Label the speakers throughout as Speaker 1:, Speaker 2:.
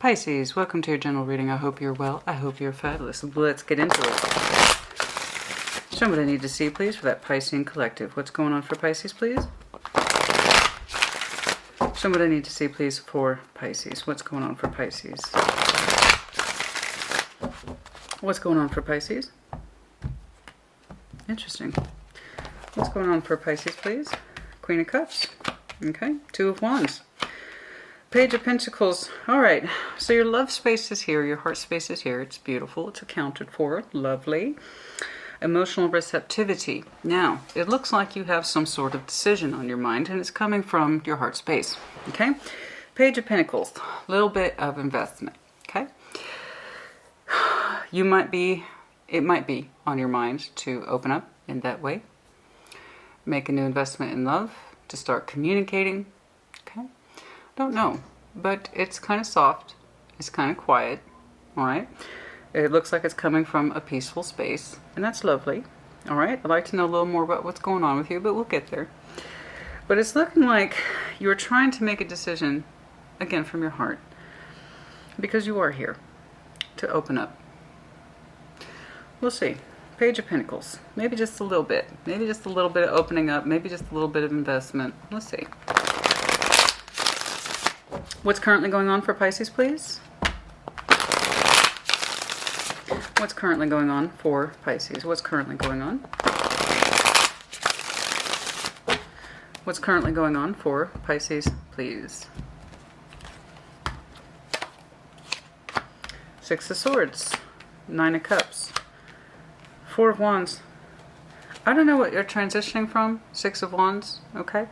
Speaker 1: Pisces, welcome to your general reading. I hope you're well. I hope you're fabulous. Let's get into it. Show me what I need to see, please, for that Piscean collective. What's going on for Pisces, please? Show me what I need to see, please, for Pisces. What's going on for Pisces? What's going on for Pisces? Interesting. What's going on for Pisces, please? Queen of Cups. Okay. Two of Wands. Page of Pentacles. All right. So your love space is here. Your heart space is here. It's beautiful. It's accounted for. Lovely. Emotional receptivity. Now, it looks like you have some sort of decision on your mind, and it's coming from your heart space. Okay? Page of Pentacles. A little bit of investment. Okay? It might be on your mind to open up in that way. Make a new investment in love. To start communicating. Okay? Don't know, but it's kind of soft. It's kind of quiet. All right. It looks like it's coming from a peaceful space, and that's lovely. All right. I'd like to know a little more about what's going on with you, but we'll get there. But it's looking like you're trying to make a decision, again, from your heart, because you are here to open up. We'll see. Page of Pentacles. Maybe just a little bit. Maybe just a little bit of opening up. Maybe just a little bit of investment. Let's see. What's currently going on for Pisces, please? What's currently going on for Pisces? What's currently going on? What's currently going on for Pisces, please? Six of Swords. Nine of Cups. Four of Wands. I don't know what you're transitioning from. Six of Wands. Okay.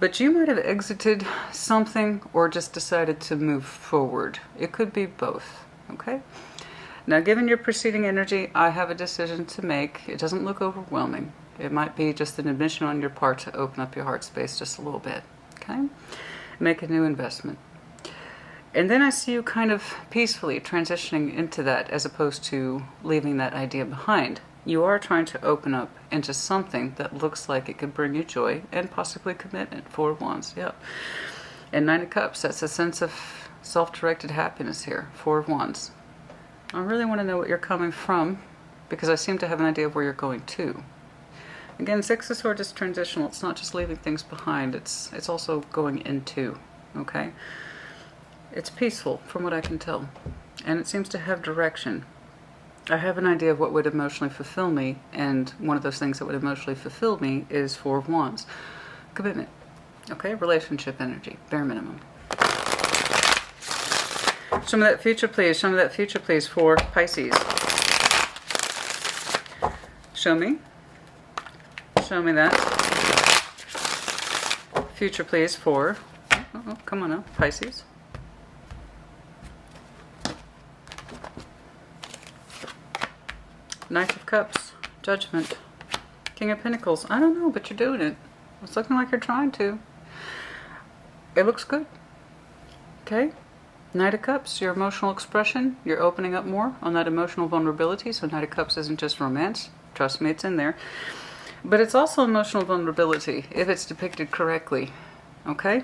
Speaker 1: But you might have exited something or just decided to move forward. It could be both, okay? Now, given your preceding energy, I have a decision to make. It doesn't look overwhelming. It might be just an admission on your part to open up your heart space just a little bit, okay? Make a new investment. And then I see you kind of peacefully transitioning into that as opposed to leaving that idea behind. You are trying to open up into something that looks like it could bring you joy and possibly commitment. Four of Wands, yeah. And Nine of Cups, that's a sense of self-directed happiness here. Four of Wands. I really want to know what you're coming from because I seem to have an idea of where you're going to. Again, Six of Swords is transitional. It's not just leaving things behind. It's also going into, okay? It's peaceful from what I can tell. And it seems to have direction. I have an idea of what would emotionally fulfill me, and one of those things that would emotionally fulfill me is Four of Wands. Commitment. Okay, relationship energy, bare minimum. Show me that future, please. Show me that future, please, for Pisces. Show me. Show me that. Future, please, for... Oh, come on now, Pisces. Knight of Cups, Judgment, King of Pentacles. I don't know, but you're doing it. It's looking like you're trying to. It looks good. Okay? Knight of Cups, your emotional expression. You're opening up more on that emotional vulnerability. So Knight of Cups isn't just romance. Trust me, it's in there. But it's also emotional vulnerability if it's depicted correctly. Okay?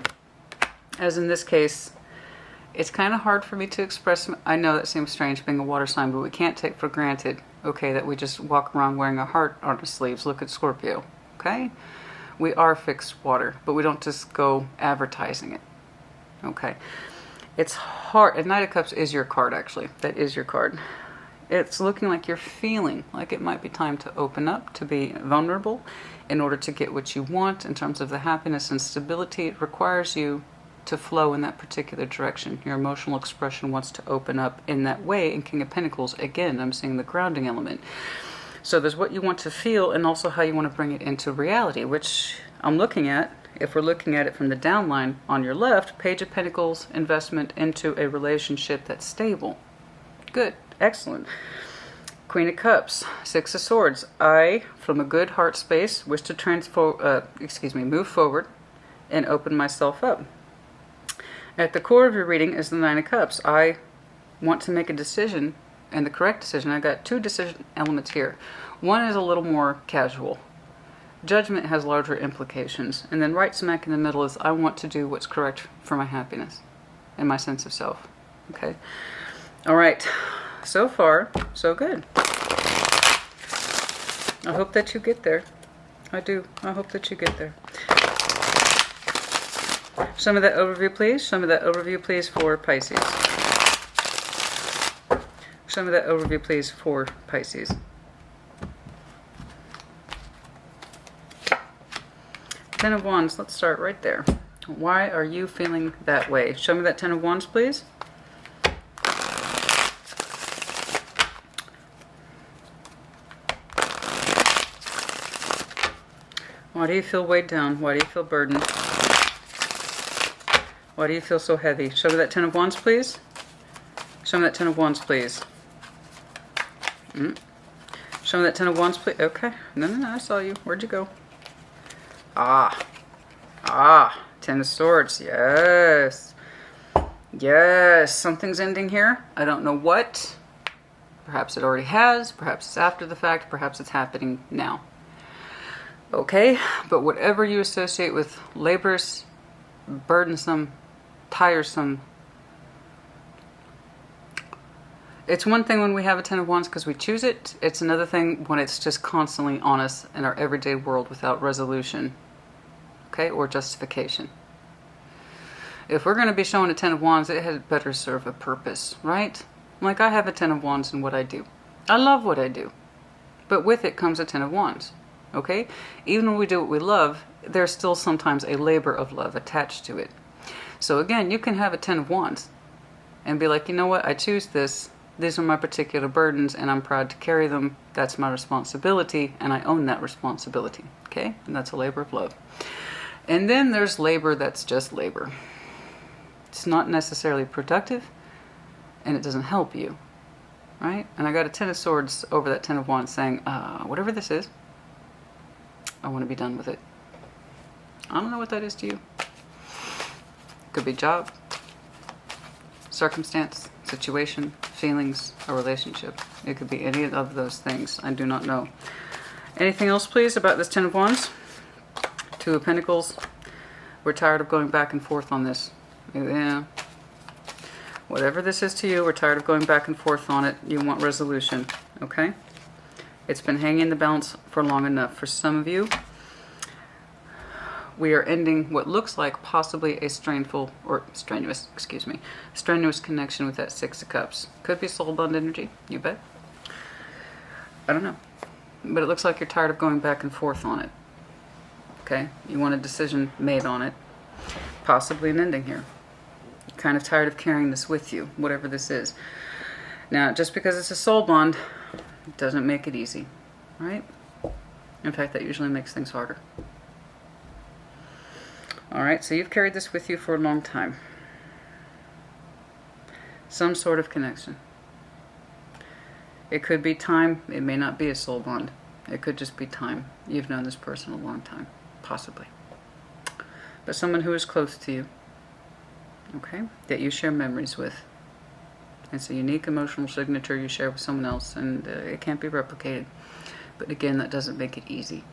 Speaker 1: As in this case, it's kind of hard for me to express. I know that seems strange being a water sign, but we can't take for granted, okay, that we just walk around wearing a heart on our sleeves. Look at Scorpio, okay? We are fixed water, but we don't just go advertising it, okay? It's hard. And Knight of Cups is your card, actually. That is your card. It's looking like you're feeling like it might be time to open up, to be vulnerable in order to get what you want in terms of the happiness and stability. It requires you to flow in that particular direction. Your emotional expression wants to open up in that way. In King of Pentacles, again, I'm seeing the grounding element. So there's what you want to feel and also how you want to bring it into reality, which I'm looking at. If we're looking at it from the downline on your left, Page of Pentacles, investment into a relationship that's stable. Good. Excellent. Queen of Cups, Six of Swords. I, from a good heart space, wish to move forward and open myself up. At the core of your reading is the Nine of Cups. I want to make a decision, and the correct decision. I got two decision elements here. One is a little more casual. Judgment has larger implications. And then right smack in the middle is I want to do what's correct for my happiness. and my sense of self. Okay. All right. So far, so good. I hope that you get there. I do. I hope that you get there. Some of that overview, please. Some of that overview, please, for Pisces. Some of that overview, please, for Pisces. Ten of Wands. Let's start right there. Why are you feeling that way? Show me that Ten of Wands, please. Why do you feel weighed down? Why do you feel burdened? Why do you feel so heavy? Show me that Ten of Wands, please. Show me that Ten of Wands, please. Show me that Ten of Wands, please. Okay. No, I saw you. Where'd you go? Ten of Swords. Yes. Yes. Something's ending here. I don't know what. Perhaps it already has. Perhaps it's after the fact. Perhaps it's happening now. Okay, but whatever you associate with laborious, burdensome, tiresome. It's one thing when we have a Ten of Wands because we choose it. It's another thing when it's just constantly on us in our everyday world without resolution, okay, or justification. If we're going to be showing a Ten of Wands, it had better serve a purpose, right? Like I have a Ten of Wands in what I do. I love what I do, but with it comes a Ten of Wands. Okay? Even when we do what we love, there's still sometimes a labor of love attached to it. So again, you can have a Ten of Wands and be like, you know what? I choose this. These are my particular burdens and I'm proud to carry them. That's my responsibility and I own that responsibility. Okay? And that's a labor of love. And then there's labor that's just labor. It's not necessarily productive and it doesn't help you. Right? And I got a Ten of Swords over that Ten of Wands saying, whatever this is, I want to be done with it. I don't know what that is to you. Could be job, circumstance, situation, feelings, a relationship. It could be any of those things. I do not know. Anything else, please, about this Ten of Wands? Two of Pentacles. We're tired of going back and forth on this. Yeah. Whatever this is to you, we're tired of going back and forth on it. You want resolution, okay? It's been hanging in the balance for long enough. For some of you, we are ending what looks like possibly a strenuous connection with that Six of Cups. Could be soul bond energy, you bet. I don't know. But it looks like you're tired of going back and forth on it. Okay? You want a decision made on it. Possibly an ending here. You're kind of tired of carrying this with you, whatever this is. Now, just because it's a soul bond, doesn't make it easy, right? In fact, that usually makes things harder. All right, so you've carried this with you for a long time. Some sort of connection. It could be time. It may not be a soul bond. It could just be time. You've known this person a long time, possibly. But someone who is close to you, okay, that you share memories with. It's a unique emotional signature you share with someone else, and it can't be replicated. But again, that doesn't make it easy.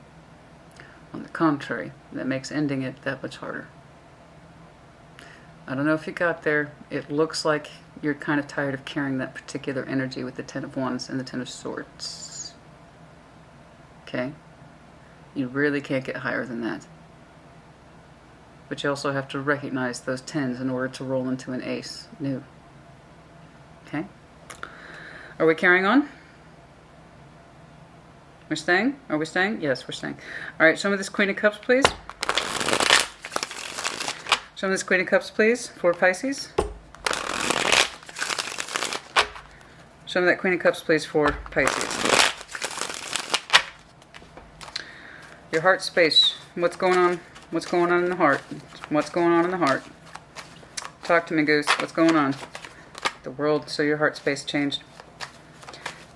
Speaker 1: On the contrary, that makes ending it that much harder. I don't know if you got there. It looks like you're kind of tired of carrying that particular energy with the Ten of Wands and the Ten of Swords. Okay? You really can't get higher than that. But you also have to recognize those tens in order to roll into an ace. New. Okay. Are we carrying on? We're staying? Are we staying? Yes, we're staying. All right, show me this Queen of Cups, please. Show me this Queen of Cups, please, for Pisces. Show me that Queen of Cups, please, for Pisces. Your heart space. What's going on? What's going on in the heart? What's going on in the heart? Talk to me, Goose. What's going on? The world, so your heart space changed.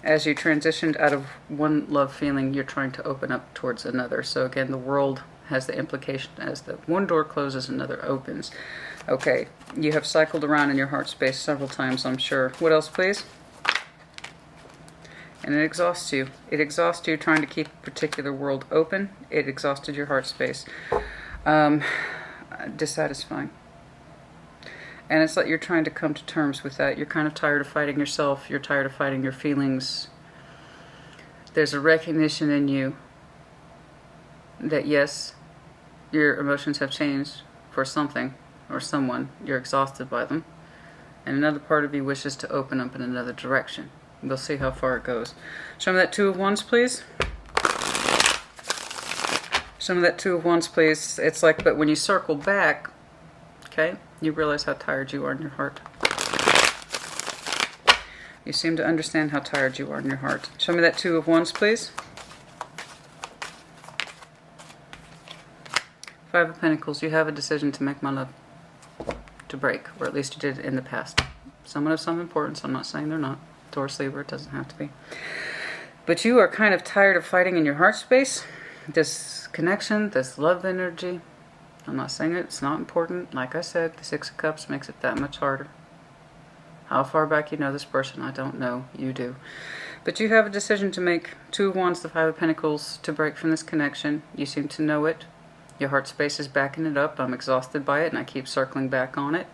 Speaker 1: As you transitioned out of one love feeling, you're trying to open up towards another. So again, the world has the implication as the one door closes, another opens. Okay, you have cycled around in your heart space several times, I'm sure. What else, please? And it exhausts you. It exhausts you trying to keep a particular world open. It exhausted your heart space. Dissatisfying. And it's like you're trying to come to terms with that. You're kind of tired of fighting yourself. You're tired of fighting your feelings. There's a recognition in you that yes, your emotions have changed for something or someone. You're exhausted by them. And another part of you wishes to open up in another direction. We'll see how far it goes. Show me that Two of Wands, please. Show me that Two of Wands, please. It's like, but when you circle back, okay, you realize how tired you are in your heart. You seem to understand how tired you are in your heart. Show me that Two of Wands, please. Five of Pentacles. You have a decision to make, my love. To break, or at least you did in the past. Someone of some importance. I'm not saying they're not. Taurus, Libra, it doesn't have to be. But you are kind of tired of fighting in your heart space. This connection, this love energy. I'm not saying it's not important. Like I said, the Six of Cups makes it that much harder. How far back you know this person, I don't know. You do. But you have a decision to make. Two of Wands, the Five of Pentacles, to break from this connection. You seem to know it. Your heart space is backing it up. I'm exhausted by it, and I keep circling back on it.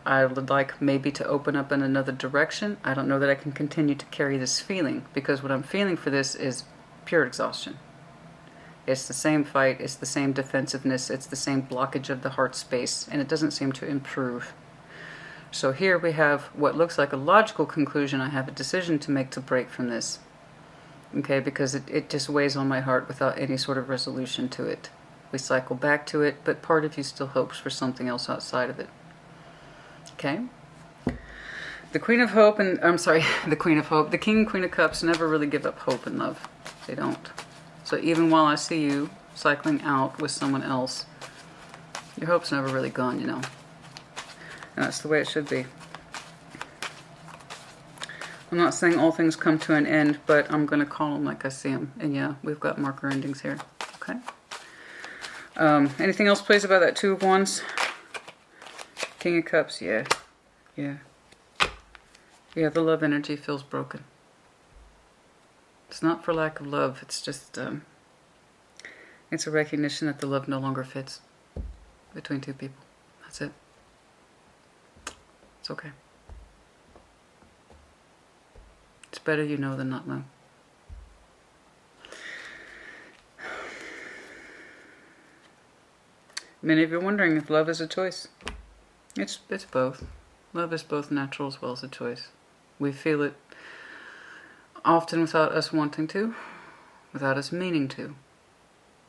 Speaker 1: I would like maybe to open up in another direction. I don't know that I can continue to carry this feeling, because what I'm feeling for this is pure exhaustion. It's the same fight, it's the same defensiveness, it's the same blockage of the heart space, and it doesn't seem to improve. So here we have what looks like a logical conclusion. I have a decision to make to break from this. Okay, because it just weighs on my heart without any sort of resolution to it. We cycle back to it, but part of you still hopes for something else outside of it. Okay? The Queen of Hope, and I'm sorry, the Queen of Hope, the King and Queen of Cups never really give up hope in love. They don't. So even while I see you cycling out with someone else, your hope's never really gone, you know. And that's the way it should be. I'm not saying all things come to an end, but I'm going to call them like I see them. And yeah, we've got marker endings here. Okay? Anything else, please, about that Two of Wands? King of Cups, yeah. Yeah. Yeah, the love energy feels broken. It's not for lack of love. It's just, it's a recognition that the love no longer fits between two people. That's it. It's okay. It's better you know than not know. Many of you are wondering if love is a choice. It's both. Love is both natural as well as a choice. We feel it often without us wanting to, without us meaning to.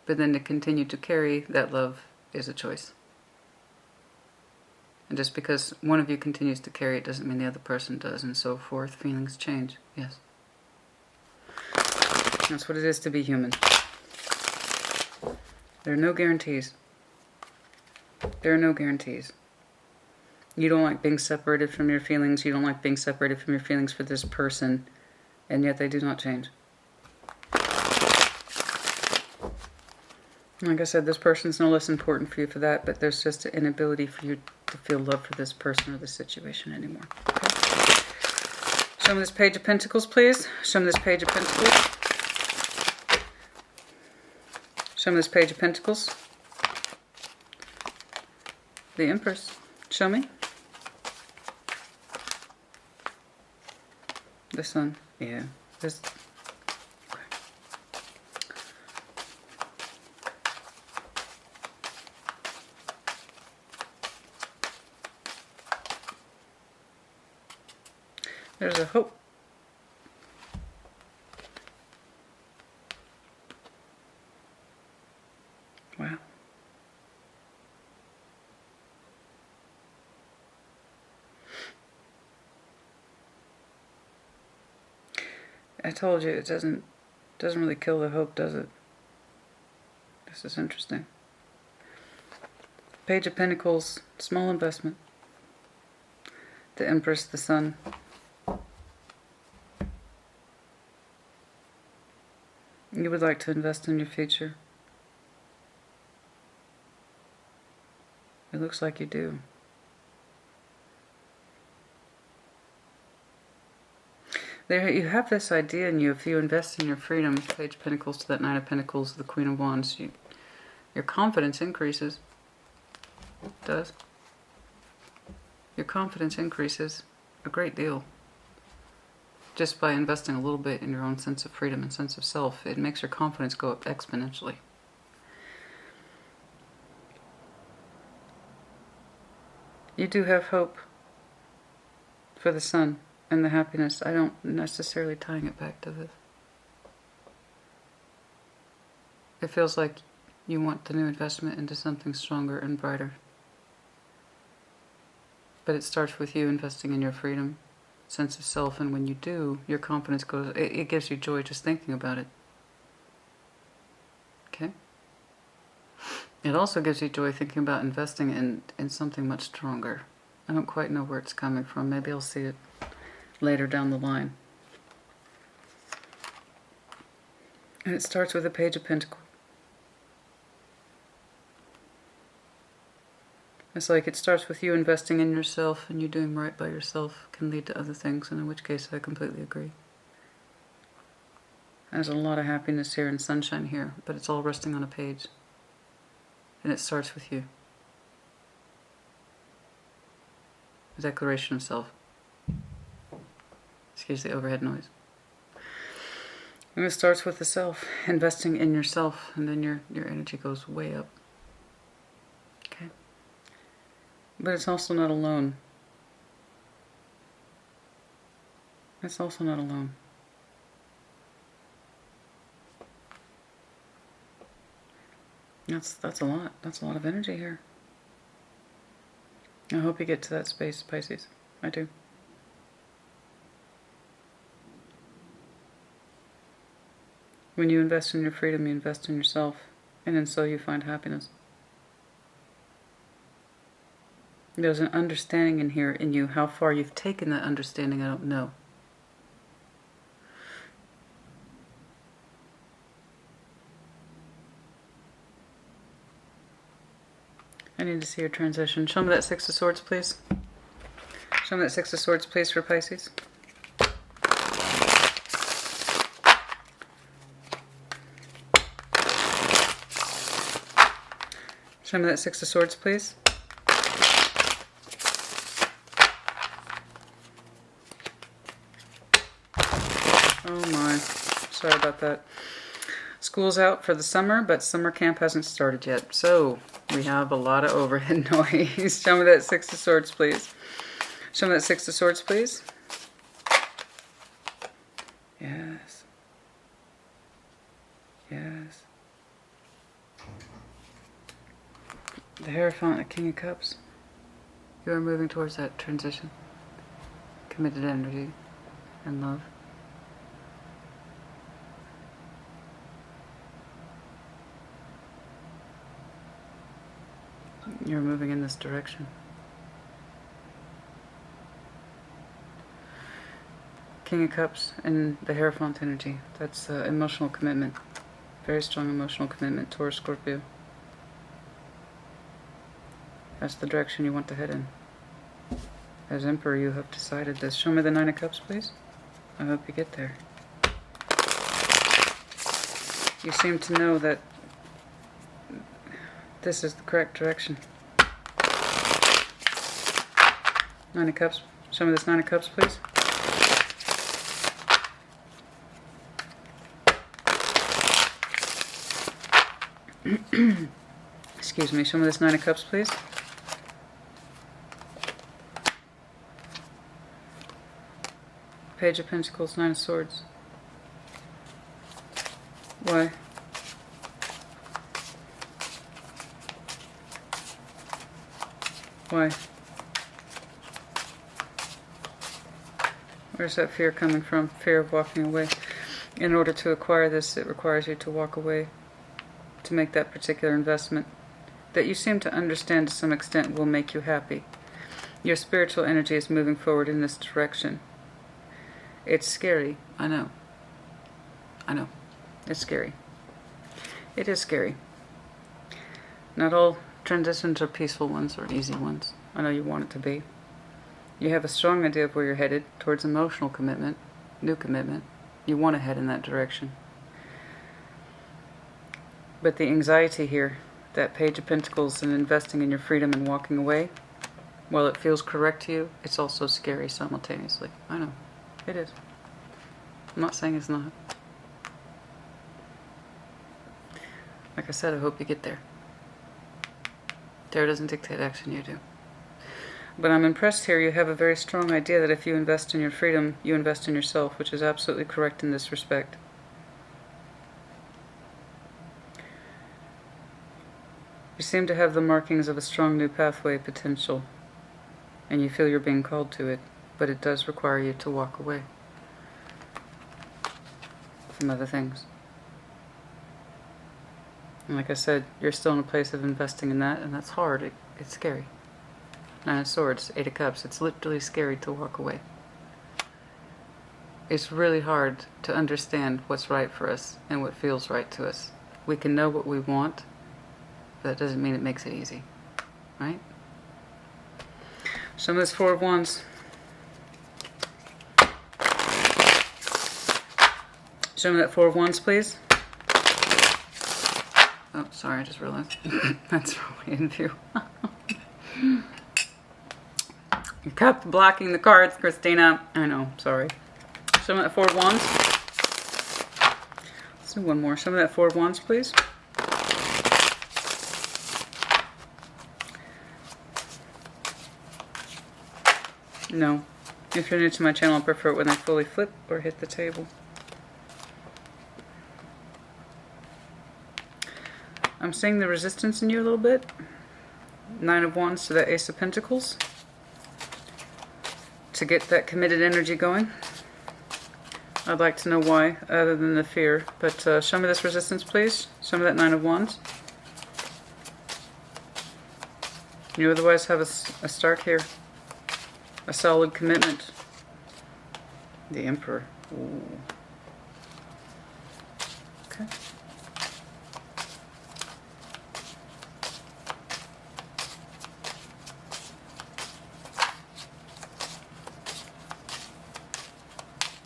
Speaker 1: But then to continue to carry that love is a choice. And just because one of you continues to carry it doesn't mean the other person does, and so forth. Feelings change, yes. That's what it is to be human. There are no guarantees. There are no guarantees. You don't like being separated from your feelings. You don't like being separated from your feelings for this person, and yet they do not change. Like I said, this person's no less important for you for that, but there's just an inability for you to feel love for this person or this situation anymore. Okay? Show me this Page of Pentacles, please. Show me this Page of Pentacles. Show me this Page of Pentacles. The Empress. Show me. The Sun. Yeah. This. Okay. There's a hope. Wow. I told you it doesn't really kill the hope, does it? This is interesting. Page of Pentacles, small investment. The Empress, the Sun. You would like to invest in your future. It looks like you do. There, you have this idea in you, if you invest in your freedom, Page of Pentacles to that Knight of Pentacles, the Queen of Wands, your confidence increases. It does. your confidence increases a great deal. Just by investing a little bit in your own sense of freedom and sense of self, it makes your confidence go up exponentially. You do have hope for the sun and the happiness. I don't necessarily tying it back to this. It feels like you want the new investment into something stronger and brighter. But it starts with you investing in your freedom, sense of self, and when you do, your confidence goes, it gives you joy just thinking about it. Okay? It also gives you joy thinking about investing in something much stronger. I don't quite know where it's coming from. Maybe I'll see it later down the line. And it starts with a Page of Pentacles. It's like it starts with you investing in yourself, and you doing right by yourself can lead to other things, and in which case I completely agree. There's a lot of happiness here and sunshine here, but it's all resting on a page. And it starts with you. A declaration of self. Excuse the overhead noise. And it starts with the self, investing in yourself, and then your energy goes way up. Okay? But it's also not alone. It's also not alone. That's a lot. That's a lot of energy here. I hope you get to that space, Pisces. I do. When you invest in your freedom, you invest in yourself, and in so you find happiness. There's an understanding in here in you. How far you've taken that understanding, I don't know. I need to see your transition. Show me that Six of Swords, please. Show me that Six of Swords, please, for Pisces. Show me that Six of Swords, please. Oh my, sorry about that. School's out for the summer, but summer camp hasn't started yet. So we have a lot of overhead noise. Show me that Six of Swords, please. Show me that Six of Swords, please. Yes. Yes. The Hierophant, the King of Cups. You are moving towards that transition. Committed energy and love. You're moving in this direction. King of Cups and the Hierophant energy. That's emotional commitment. Very strong emotional commitment. Taurus, Scorpio. That's the direction you want to head in. As Emperor, you have decided this. Show me the Nine of Cups, please. I hope you get there. You seem to know that this is the correct direction. Nine of Cups. Show me this Nine of Cups, please. Excuse me. Show me this Nine of Cups, please. Page of Pentacles, Nine of Swords. Why? Why? Where's that fear coming from? Fear of walking away. In order to acquire this, it requires you to walk away, to make that particular investment that you seem to understand to some extent will make you happy. Your spiritual energy is moving forward in this direction. It's scary. I know. I know. It's scary. It is scary. Not all transitions are peaceful ones or easy ones. I know you want it to be. You have a strong idea of where you're headed, towards emotional commitment, new commitment. You want to head in that direction. But the anxiety here, that Page of Pentacles and investing in your freedom and walking away, while it feels correct to you, it's also scary simultaneously. I know. It is. I'm not saying it's not. Like I said, I hope you get there. Tarot doesn't dictate action, you do. But I'm impressed here. You have a very strong idea that if you invest in your freedom, you invest in yourself, which is absolutely correct in this respect. You seem to have the markings of a strong new pathway potential, and you feel you're being called to it, but it does require you to walk away from other things. And like I said, you're still in a place of investing in that, and that's hard. It's scary. Nine of Swords, Eight of Cups. It's literally scary to walk away. It's really hard to understand what's right for us and what feels right to us. We can know what we want, but that doesn't mean it makes it easy, right? Some of this Four of Wands. Show me that Four of Wands, please. Oh, sorry, I just realized. That's probably in view. You kept blocking the cards, Christina. I know, sorry. Show me that Four of Wands. Let's do one more. Show me that Four of Wands, please. No. If you're new to my channel, I prefer it when they fully flip or hit the table. I'm seeing the resistance in you a little bit. Nine of Wands to that Ace of Pentacles. To get that committed energy going. I'd like to know why, other than the fear. But show me this resistance, please. Show me that Nine of Wands. You otherwise have a start here. A solid commitment. The Emperor. Ooh. Okay.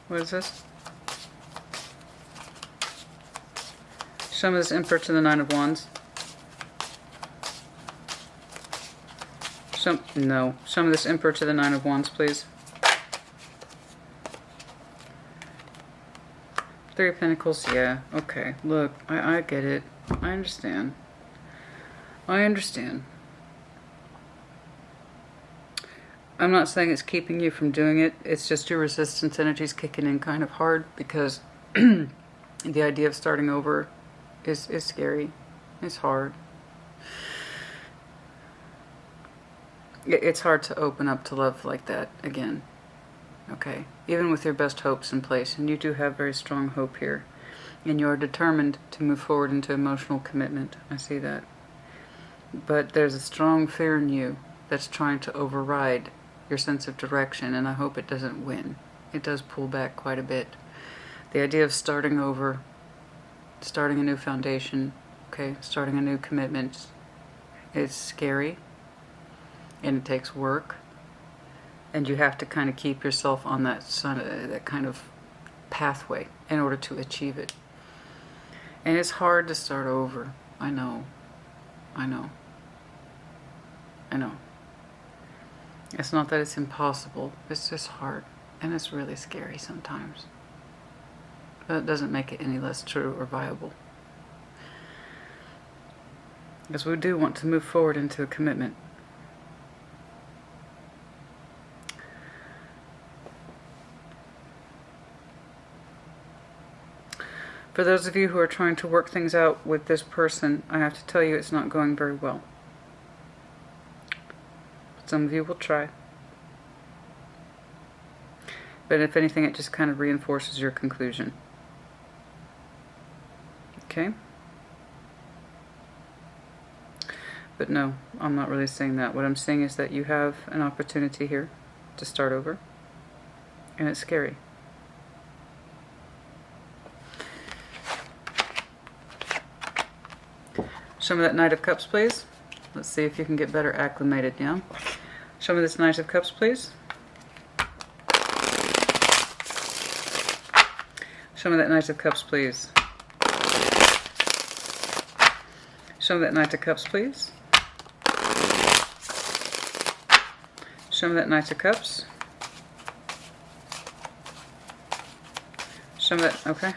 Speaker 1: What is this? Show me this Emperor to the Nine of Wands. No. Show me this Emperor to the Nine of Wands, please. Three of Pentacles, yeah. Okay, look, I get it. I understand. I understand. I'm not saying it's keeping you from doing it. It's just your resistance energy is kicking in kind of hard because the idea of starting over is scary. It's hard. It's hard to open up to love like that again. Okay? Even with your best hopes in place. And you do have very strong hope here. And you're determined to move forward into emotional commitment. I see that. But there's a strong fear in you that's trying to override your sense of direction, and I hope it doesn't win. It does pull back quite a bit. The idea of starting over, starting a new foundation, okay, starting a new commitment, is scary, and it takes work, and you have to kind of keep yourself on that kind of pathway in order to achieve it. And it's hard to start over. I know. I know. I know. It's not that it's impossible, it's just hard, and it's really scary sometimes. But it doesn't make it any less true or viable. Because we do want to move forward into a commitment. For those of you who are trying to work things out with this person, I have to tell you it's not going very well. Some of you will try. But if anything, it just kind of reinforces your conclusion. Okay? But no, I'm not really saying that. What I'm saying is that you have an opportunity here to start over. And it's scary. Show me that Knight of Cups, please. Let's see if you can get better acclimated now. Show me this Knight of Cups, please. Show me that Knight of Cups, please. Show me that Knight of Cups, please. Show me that Knight of Cups. Show me that, okay.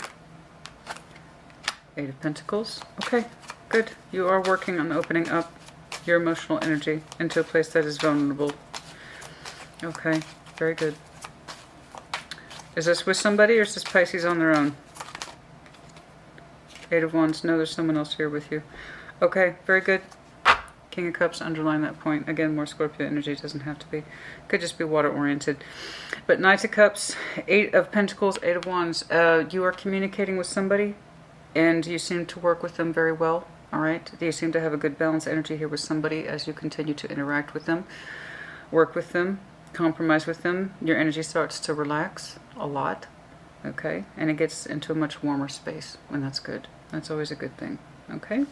Speaker 1: Eight of Pentacles. Okay, good. You are working on opening up your emotional energy into a place that is vulnerable. Okay, very good. Is this with somebody or is this Pisces on their own? Eight of Wands. No, there's someone else here with you. Okay, very good. King of Cups, underline that point. Again, more Scorpio energy, doesn't have to be. Could just be water-oriented. But Knight of Cups, Eight of Pentacles, Eight of Wands. You are communicating with somebody, and you seem to work with them very well, all right? You seem to have a good balanced energy here with somebody as you continue to interact with them, work with them, compromise with them. Your energy starts to relax a lot, okay? And it gets into a much warmer space, and that's good. That's always a good thing, okay?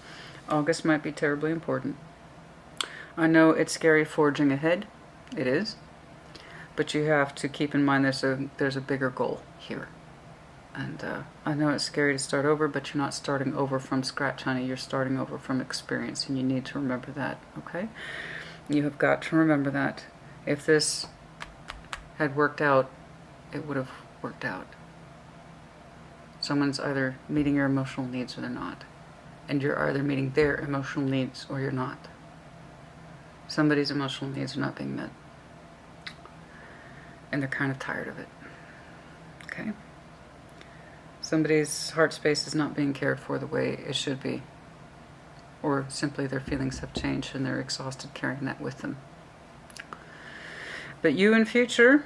Speaker 1: August might be terribly important. I know it's scary forging ahead. It is. But you have to keep in mind there's a bigger goal here. And I know it's scary to start over, but you're not starting over from scratch, honey. You're starting over from experience, and you need to remember that, okay? You have got to remember that. If this had worked out, it would have worked out. Someone's either meeting your emotional needs or they're not. And you're either meeting their emotional needs or you're not. Somebody's emotional needs are not being met. And they're kind of tired of it. Okay? Somebody's heart space is not being cared for the way it should be. Or simply their feelings have changed and they're exhausted carrying that with them. But you in future,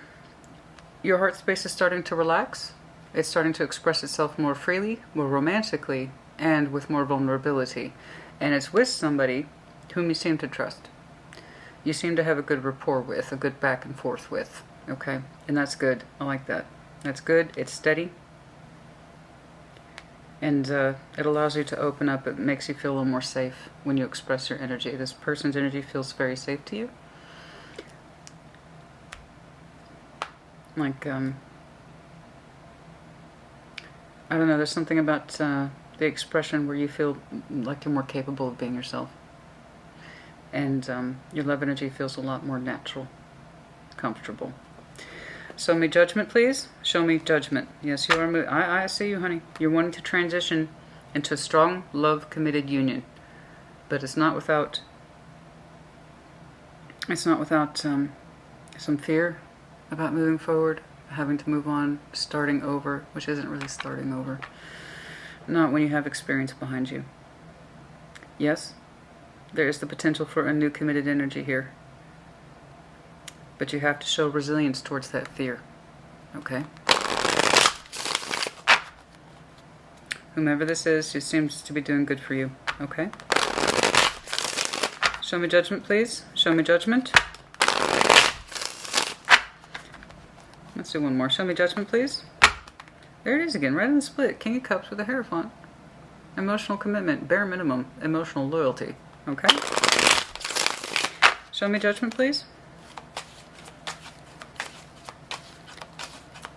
Speaker 1: your heart space is starting to relax. It's starting to express itself more freely, more romantically, and with more vulnerability. And it's with somebody whom you seem to trust. You seem to have a good rapport with, a good back and forth with, okay? And that's good. I like that. That's good. It's steady. And it allows you to open up. It makes you feel a little more safe when you express your energy. This person's energy feels very safe to you. Like, I don't know, there's something about the expression where you feel like you're more capable of being yourself. And your love energy feels a lot more natural, comfortable. Show me judgment, please. Show me judgment. Yes, you are. I see you, honey. You're wanting to transition into a strong, love-committed union, but it's not without. It's not without some fear about moving forward, having to move on, starting over, which isn't really starting over. Not when you have experience behind you. Yes. There is the potential for a new committed energy here. But you have to show resilience towards that fear. Okay? Whomever this is, who seems to be doing good for you. Okay? Show me judgment, please. Show me judgment. Let's do one more. Show me judgment, please. There it is again, right in the split. King of Cups with a Hierophant. Emotional commitment, bare minimum, emotional loyalty. Okay? Show me judgment, please.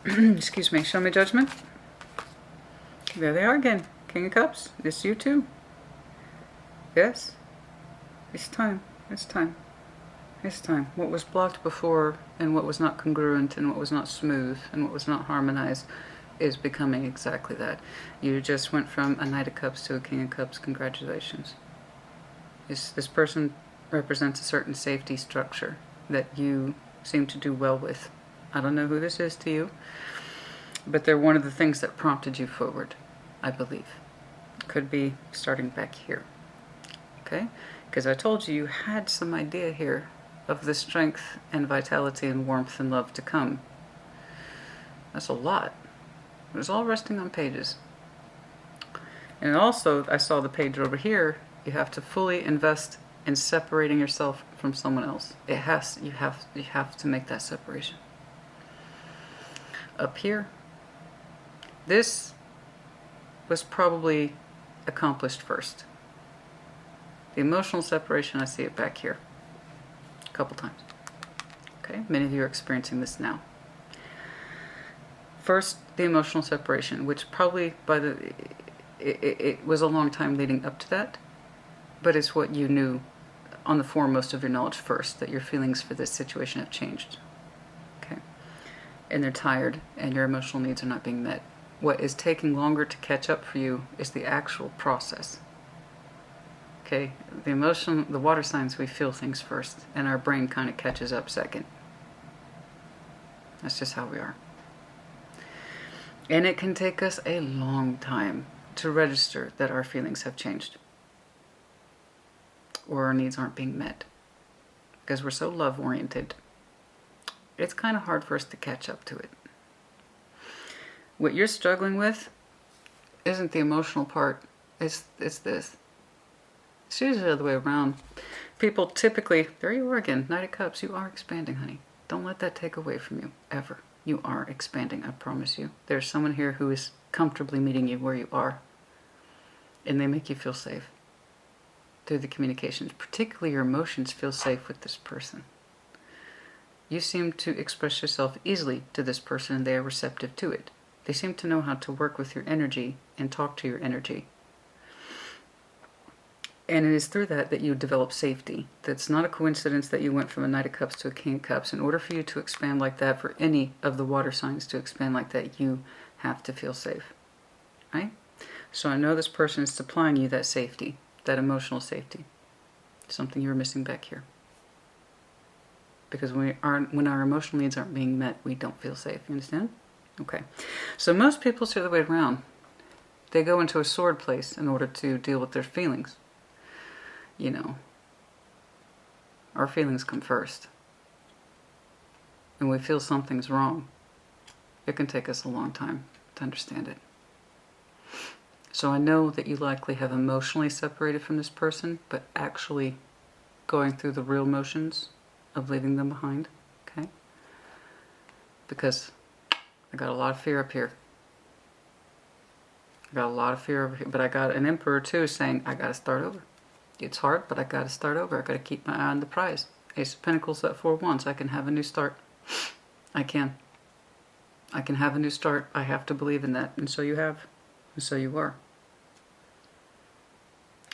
Speaker 1: Excuse me. Show me judgment. There they are again. King of Cups. It's you too. Yes. It's time. It's time. It's time. What was blocked before and what was not congruent and what was not smooth and what was not harmonized is becoming exactly that. You just went from a Knight of Cups to a King of Cups. Congratulations. This person represents a certain safety structure that you seem to do well with. I don't know who this is to you, but they're one of the things that prompted you forward, I believe. Could be starting back here. Okay? Because I told you had some idea here of the strength and vitality and warmth and love to come. That's a lot. It was all resting on pages. And also, I saw the page over here. You have to fully invest in separating yourself from someone else. You have to make that separation. Up here, this was probably accomplished first. The emotional separation, I see it back here a couple times. Okay, many of you are experiencing this now. First, the emotional separation, which probably it was a long time leading up to that. But it's what you knew on the foremost of your knowledge first, that your feelings for this situation have changed. Okay? And they're tired, and your emotional needs are not being met. What is taking longer to catch up for you is the actual process. Okay? The water signs, we feel things first, and our brain kind of catches up second. That's just how we are. And it can take us a long time to register that our feelings have changed, or our needs aren't being met, because we're so love-oriented. It's kind of hard for us to catch up to it. What you're struggling with isn't the emotional part, it's this. It's usually the other way around. People typically, there you are again, Knight of Cups, you are expanding, honey. Don't let that take away from you, ever. You are expanding, I promise you. There's someone here who is comfortably meeting you where you are, and they make you feel safe through the communications. Particularly your emotions feel safe with this person. You seem to express yourself easily to this person, and they are receptive to it. They seem to know how to work with your energy and talk to your energy. And it is through that you develop safety. That's not a coincidence that you went from a Knight of Cups to a King of Cups. In order for you to expand like that, for any of the water signs to expand like that, you have to feel safe. Right? So I know this person is supplying you that safety, that emotional safety. Something you're missing back here. Because when our emotional needs aren't being met, we don't feel safe. You understand? Okay. So most people see the way around. They go into a sword place in order to deal with their feelings. You know, our feelings come first. And we feel something's wrong. It can take us a long time to understand it. So I know that you likely have emotionally separated from this person, but actually going through the real motions of leaving them behind, okay? Because I got a lot of fear up here. I got a lot of fear over here, but I got an Emperor too saying, I got to start over. It's hard, but I got to start over. I got to keep my eye on the prize. Ace of Pentacles at 4 Wands. I can have a new start. I can. I can have a new start. I have to believe in that. And so you have. And so you are.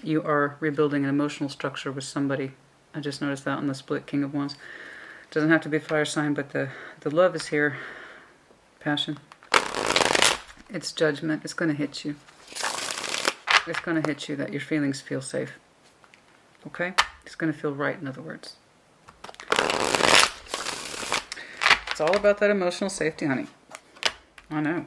Speaker 1: You are rebuilding an emotional structure with somebody. I just noticed that on the split King of Wands. It doesn't have to be a fire sign, but the love is here. Passion. It's judgment. It's going to hit you. It's going to hit you that your feelings feel safe. Okay? It's going to feel right, in other words. It's all about that emotional safety, honey. I know.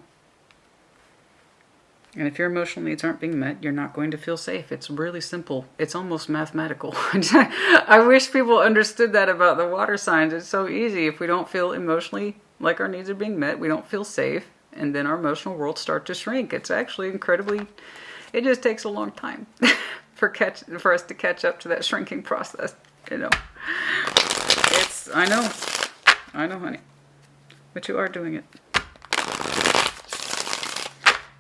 Speaker 1: And if your emotional needs aren't being met, you're not going to feel safe. It's really simple. It's almost mathematical. I wish people understood that about the water signs. It's so easy. If we don't feel emotionally like our needs are being met, we don't feel safe, and then our emotional worlds start to shrink. It's actually incredibly... It just takes a long time for us to catch up to that shrinking process, you know. I know, honey, but you are doing it.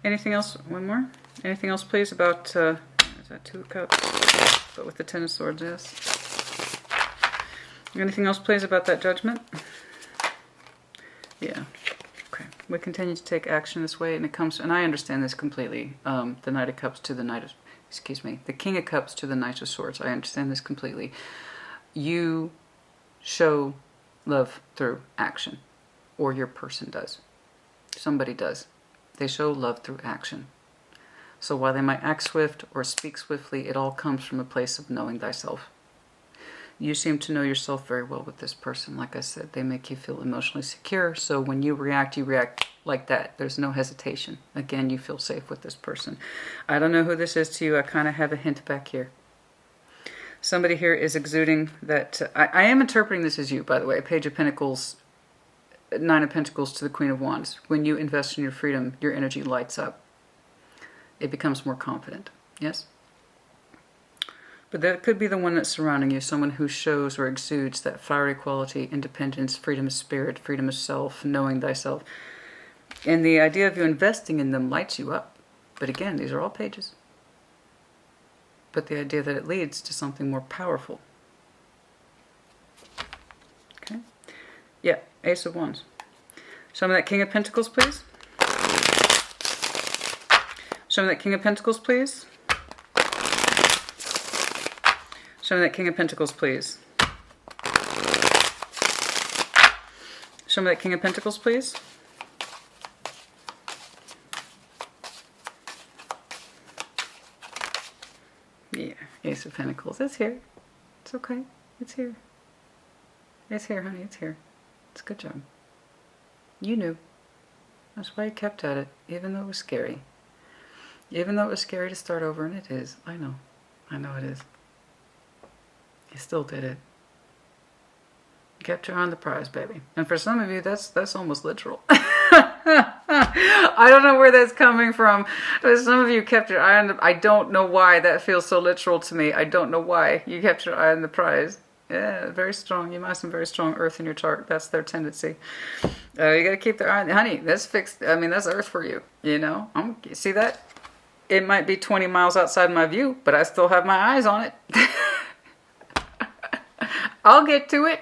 Speaker 1: Anything else? One more. Anything else, please, about? Is that 2 of Cups? But with the 10 of Swords, yes. Anything else, please, about that judgment? Yeah. Okay. We continue to take action this way, and it comes. And I understand this completely. The Knight of Cups to the the King of Cups to the Knight of Swords. I understand this completely. You show love through action, or your person does. Somebody does. They show love through action. So while they might act swift or speak swiftly, it all comes from a place of knowing thyself. You seem to know yourself very well with this person. Like I said, they make you feel emotionally secure. So when you react like that. There's no hesitation. Again, you feel safe with this person. I don't know who this is to you. I kind of have a hint back here. Somebody here is exuding that... I am interpreting this as you, by the way. Page of Pentacles, 9 of Pentacles to the Queen of Wands. When you invest in your freedom, your energy lights up. It becomes more confident. Yes? But that could be the one that's surrounding you. Someone who shows or exudes that fiery quality, independence, freedom of spirit, freedom of self, knowing thyself. And the idea of you investing in them lights you up. But again, these are all pages. But the idea that it leads to something more powerful. Okay? Yeah, Ace of Wands. Show me that King of Pentacles, please. Show me that King of Pentacles, please. Show me that King of Pentacles, please. Show me that King of Pentacles, please. Yeah, Ace of Pentacles. It's here. It's okay. It's here. It's here, honey. It's here. It's a good job. You knew. That's why you kept at it, even though it was scary. Even though it was scary to start over, and it is. I know. I know it is. You still did it. You kept your eye on the prize, baby. And for some of you, that's almost literal. I don't know where that's coming from. But some of you kept your eye on the... I don't know why that feels so literal to me. I don't know why. You kept your eye on the prize. Yeah, very strong. You might have some very strong earth in your chart. That's their tendency. You got to keep their eye on... Honey, that's fixed. I mean, that's earth for you. You know? See that? It might be 20 miles outside my view, but I still have my eyes on it. I'll get to it.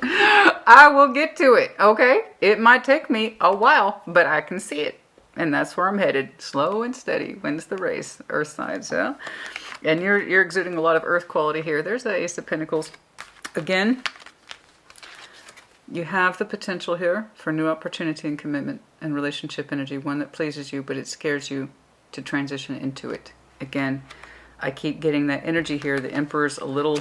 Speaker 1: I will get to it, okay? It might take me a while, but I can see it. And that's where I'm headed. Slow and steady wins the race, earth signs, yeah? And you're exuding a lot of earth quality here. There's the Ace of Pentacles. Again, you have the potential here for new opportunity and commitment and relationship energy, one that pleases you, but it scares you to transition into it. Again, I keep getting that energy here. The Emperor's a little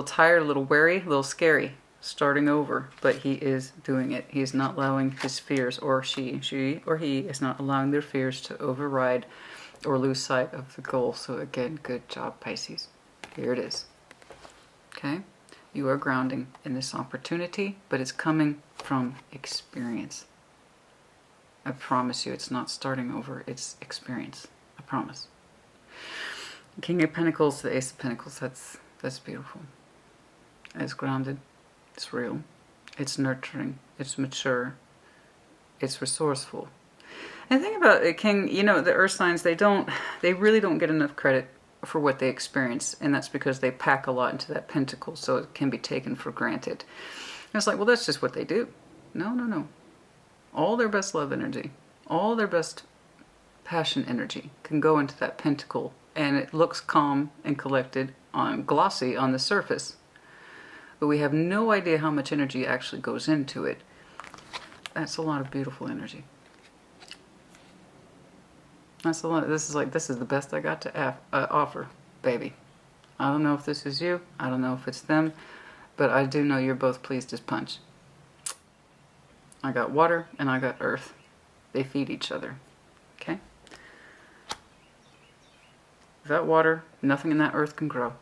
Speaker 1: tired, a little wary, a little scary, starting over, but he is doing it. He's not allowing his fears, or she or he is not allowing their fears to override or lose sight of the goal. So again, good job, Pisces. Here it is. Okay? You are grounding in this opportunity, but it's coming from experience. I promise you, it's not starting over, it's experience. I promise. King of Pentacles, the Ace of Pentacles, that's beautiful. It's grounded. It's real. It's nurturing. It's mature. It's resourceful. And the thing about a king, you know, the earth signs, they really don't get enough credit for what they experience, and that's because they pack a lot into that pentacle, so it can be taken for granted. And it's like, well, that's just what they do. No. All their best love energy, all their best passion energy can go into that pentacle, and it looks calm and collected, glossy on the surface. But we have no idea how much energy actually goes into it. That's a lot of beautiful energy. That's a lot. This is the best I got to offer, baby. I don't know if this is you. I don't know if it's them. But I do know you're both pleased as punch. I got water and I got earth. They feed each other. Okay? Without water, nothing in that earth can grow.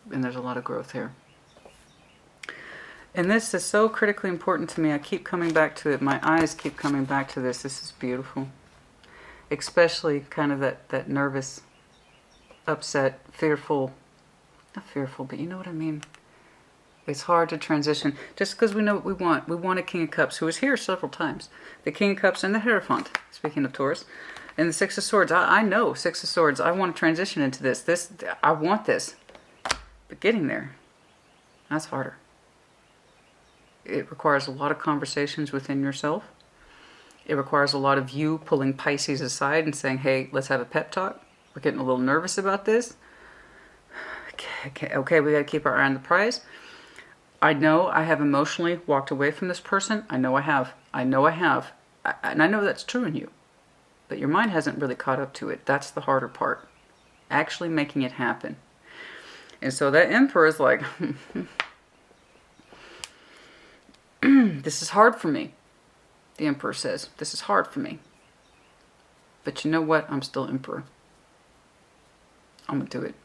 Speaker 1: And there's a lot of growth here. And this is so critically important to me. I keep coming back to it. My eyes keep coming back to this. This is beautiful. Especially kind of that nervous, upset, fearful. Not fearful, but you know what I mean. It's hard to transition. Just because we know what we want. We want a King of Cups who is here several times. The King of Cups and the Hierophant, speaking of Taurus. And the Six of Swords. I know Six of Swords. I want to transition into this. I want this. But getting there, that's harder. It requires a lot of conversations within yourself. It requires a lot of you pulling Pisces aside and saying, hey, let's have a pep talk. We're getting a little nervous about this. Okay, we got to keep our eye on the prize. I know I have emotionally walked away from this person. I know I have. And I know that's true in you. But your mind hasn't really caught up to it. That's the harder part. Actually making it happen. And so that Emperor is like, this is hard for me. The Emperor says, this is hard for me. But you know what? I'm still Emperor. I'm going to do it.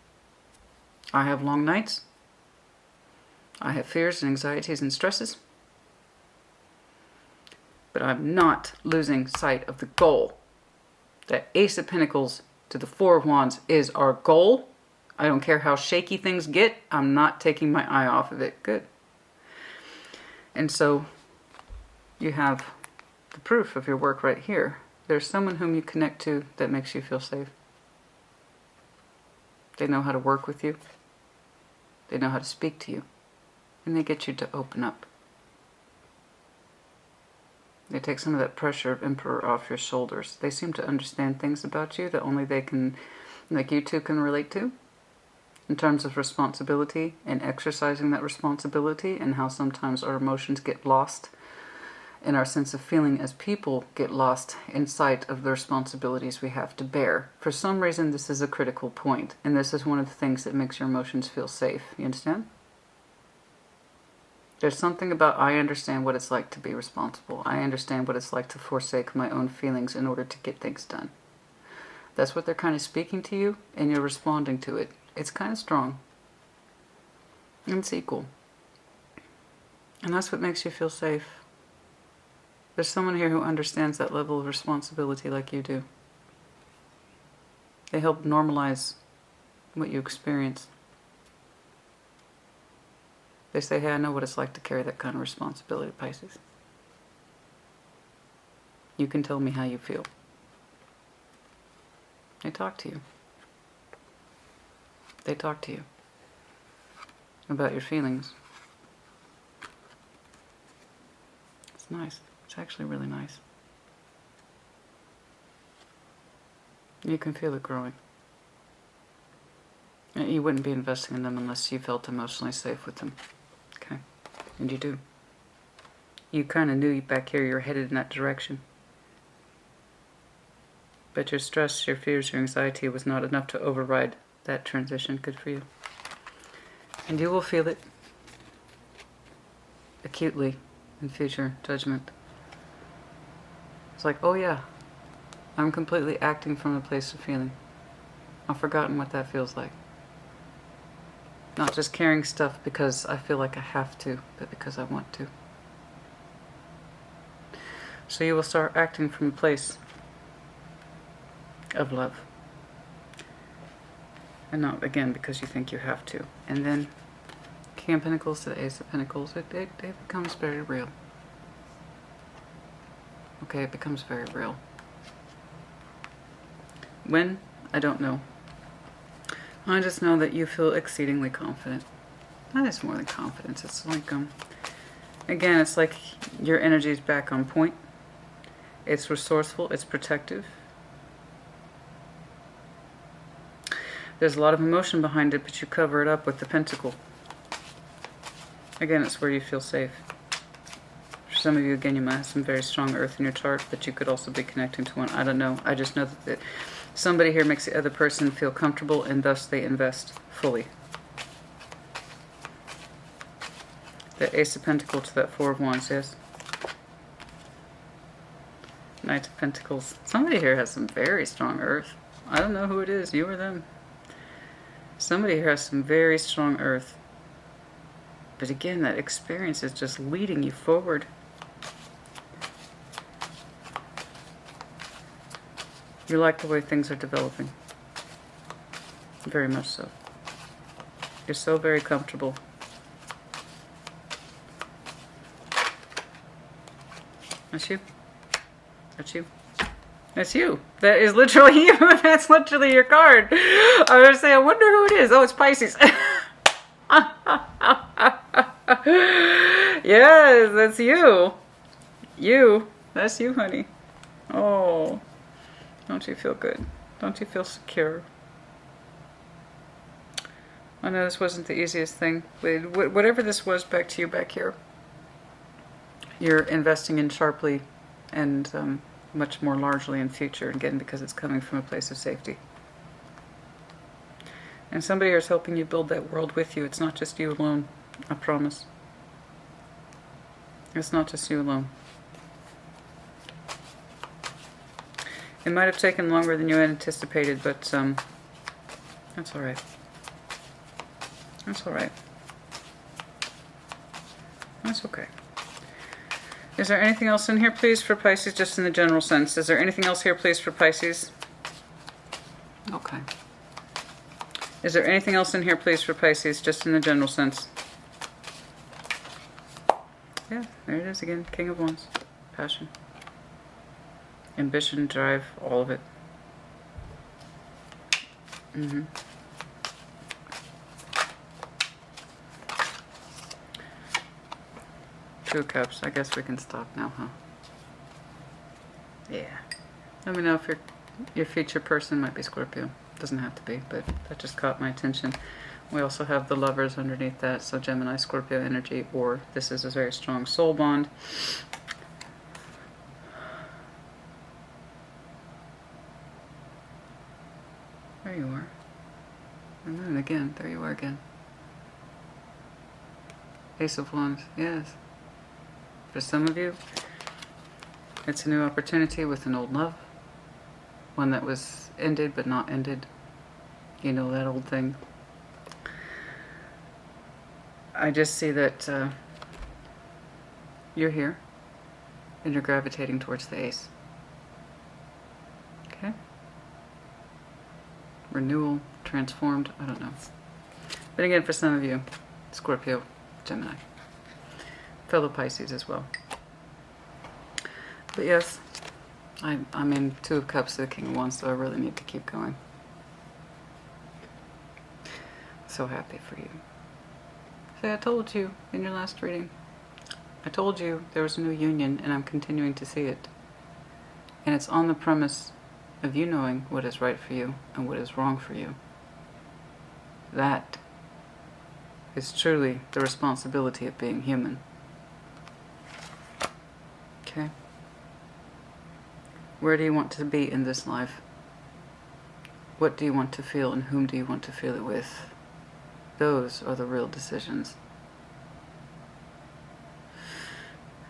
Speaker 1: I have long nights. I have fears and anxieties and stresses. But I'm not losing sight of the goal. That Ace of Pentacles to the Four of Wands is our goal. I don't care how shaky things get. I'm not taking my eye off of it. Good. And so you have the proof of your work right here. There's someone whom you connect to that makes you feel safe. They know how to work with you. They know how to speak to you. And they get you to open up. They take some of that pressure of Emperor off your shoulders. They seem to understand things about you that only they can like you two can relate to, in terms of responsibility and exercising that responsibility, and how sometimes our emotions get lost and our sense of feeling as people get lost in sight of the responsibilities we have to bear. For some reason, this is a critical point, and this is one of the things that makes your emotions feel safe. You understand? There's something about, I understand what it's like to be responsible. I understand what it's like to forsake my own feelings in order to get things done. That's what they're kind of speaking to you, and you're responding to it. It's kind of strong. And it's equal. And that's what makes you feel safe. There's someone here who understands that level of responsibility like you do. They help normalize what you experience. They say, hey, I know what it's like to carry that kind of responsibility, Pisces. You can tell me how you feel. They talk to you. They talk to you about your feelings. It's nice. It's actually really nice. You can feel it growing. And you wouldn't be investing in them unless you felt emotionally safe with them. Okay? And you do. You kind of knew back here you were headed in that direction. But your stress, your fears, your anxiety was not enough to override that transition. Good for you. And you will feel it acutely in future judgment. It's like, oh yeah, I'm completely acting from a place of feeling. I've forgotten what that feels like. Not just carrying stuff because I feel like I have to, but because I want to. So you will start acting from a place of love. And not, again, because you think you have to. And then, King of Pentacles to the Ace of Pentacles, it becomes very real. Okay, it becomes very real. When? I don't know. I just know that you feel exceedingly confident. That is more than confidence. It's like, again, it's like your energy is back on point. It's resourceful. It's protective. There's a lot of emotion behind it, but you cover it up with the pentacle. Again, it's where you feel safe. For some of you, again, you might have some very strong earth in your chart, but you could also be connecting to one. I don't know. I just know that somebody here makes the other person feel comfortable, and thus they invest fully. The Ace of Pentacles to that Four of Wands, yes. Knight of Pentacles. Somebody here has some very strong earth. I don't know who it is, you or them. Somebody here has some very strong earth. But again, that experience is just leading you forward. You like the way things are developing. Very much so. You're so very comfortable. That's you. That's you. That's you. That is literally you. That's literally your card. I was going to say, I wonder who it is. Oh, it's Pisces. Yes, that's you. You. That's you, honey. Oh. Don't you feel good? Don't you feel secure? I know this wasn't the easiest thing. Whatever this was back to you back here, you're investing in sharply and much more largely in future, again, because it's coming from a place of safety. And somebody here is helping you build that world with you. It's not just you alone, I promise. It's not just you alone. It might have taken longer than you had anticipated, but that's all right. That's all right. That's okay. Is there anything else in here, please, for Pisces, just in the general sense? Is there anything else here, please, for Pisces? Okay. Is there anything else in here, please, for Pisces, just in the general sense? Yeah, there it is again. King of Wands. Passion. Ambition, drive, all of it. Mm-hmm. Two of Cups. I guess we can stop now, huh? Yeah. Let me know if your featured person might be Scorpio. Doesn't have to be, but that just caught my attention. We also have the Lovers underneath that, so Gemini, Scorpio energy, or this is a very strong soul bond. There you are. And then again, there you are again. Ace of Wands, yes. For some of you, it's a new opportunity with an old love. One that was ended but not ended. You know, that old thing. I just see that you're here and you're gravitating towards the ace. Okay? Renewal, transformed, I don't know. But again, for some of you, Scorpio, Gemini. Fellow Pisces as well. But yes, I'm in Two of Cups to the King of Wands, so I really need to keep going. So happy for you. See, I told you in your last reading. I told you there was a new union, and I'm continuing to see it. And it's on the premise of you knowing what is right for you and what is wrong for you. That is truly the responsibility of being human. Okay? Where do you want to be in this life? What do you want to feel, and whom do you want to feel it with? Those are the real decisions.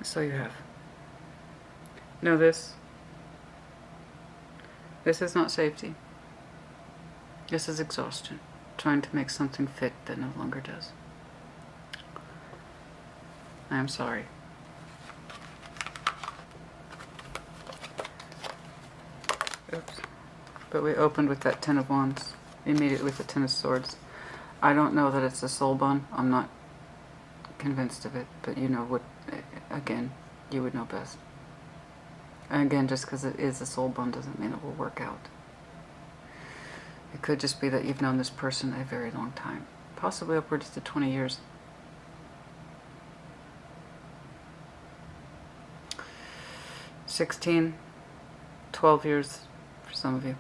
Speaker 1: So you have. Know this. This is not safety. This is exhaustion. Trying to make something fit that no longer does. I am sorry. Oops. But we opened with that Ten of Wands. Immediately with the Ten of Swords. I don't know that it's a soul bond. I'm not convinced of it. But you know what, again, you would know best. And again, just because it is a soul bond doesn't mean it will work out. It could just be that you've known this person a very long time. Possibly upwards to 20 years. "16, 12 years for some of you.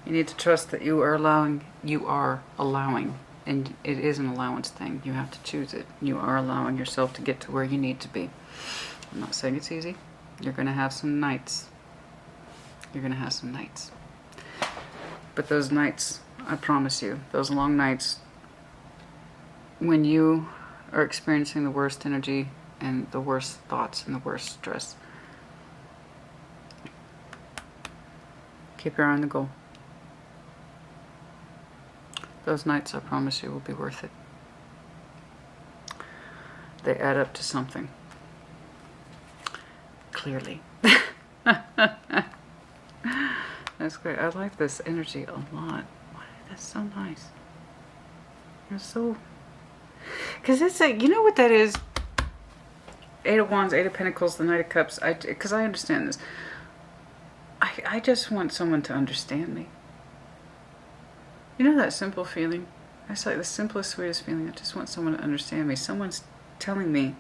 Speaker 1: You need to trust that you are allowing, and it is an allowance thing. You have to choose it. You are allowing yourself to get to where you need to be. I'm not saying it's easy. You're going to have some nights. You're going to have some nights. But those nights, I promise you, those long nights, when you are experiencing the worst energy and the worst thoughts and the worst stress, keep your eye on the goal. Those nights, I promise you, will be worth it. They add up to something. Clearly. That's great. I like this energy a lot. That's so nice. You're so... Because it's like, you know what that is? Eight of Wands, Eight of Pentacles, the Knight of Cups. Because I understand this. I just want someone to understand me. You know that simple feeling? It's like the simplest, sweetest feeling. I just want someone to understand me. Someone's telling me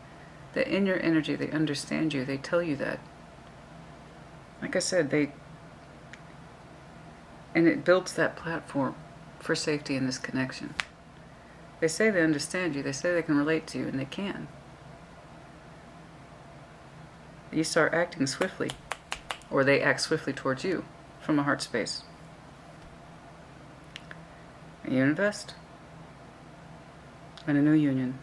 Speaker 1: that in your energy they understand you. They tell you that. Like I said, and it builds that platform for safety in this connection. They say they understand you. They say they can relate to you, and they can. You start acting swiftly, or they act swiftly towards you from a heart space. And you invest in a new union.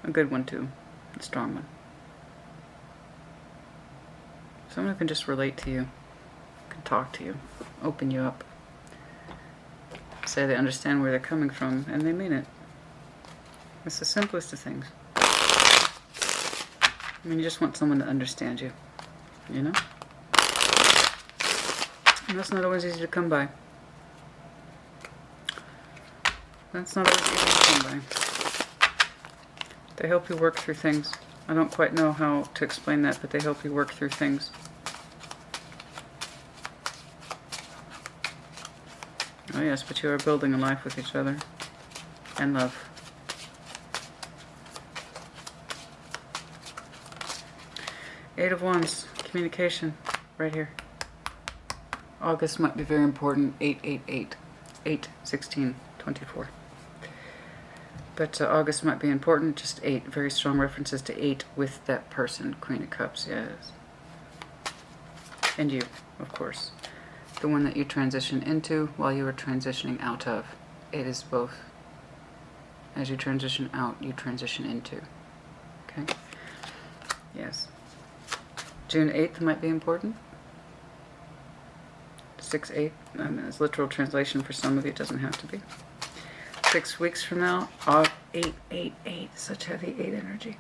Speaker 1: A good one too. A strong one. Someone who can just relate to you, can talk to you, open you up. Say they understand where they're coming from, and they mean it. It's the simplest of things. I mean, you just want someone to understand you, you know? And that's not always easy to come by. That's not always easy to come by. They help you work through things. I don't quite know how to explain that, but they help you work through things. Oh yes, but you are building a life with each other. And love. Eight of Wands, communication, right here. August might be very important. 888, 8, 16, 24. But August might be important. Just 8, very strong references to 8 with that person. Queen of Cups, yes. And you, of course. The one that you transition into while you are transitioning out of. It is both. As you transition out, you transition into. Okay? Yes. June 8th might be important. 6-8. I mean, it's literal translation for some of you. It doesn't have to be. 6 weeks from now, 8-8-8. Such heavy 8 energy.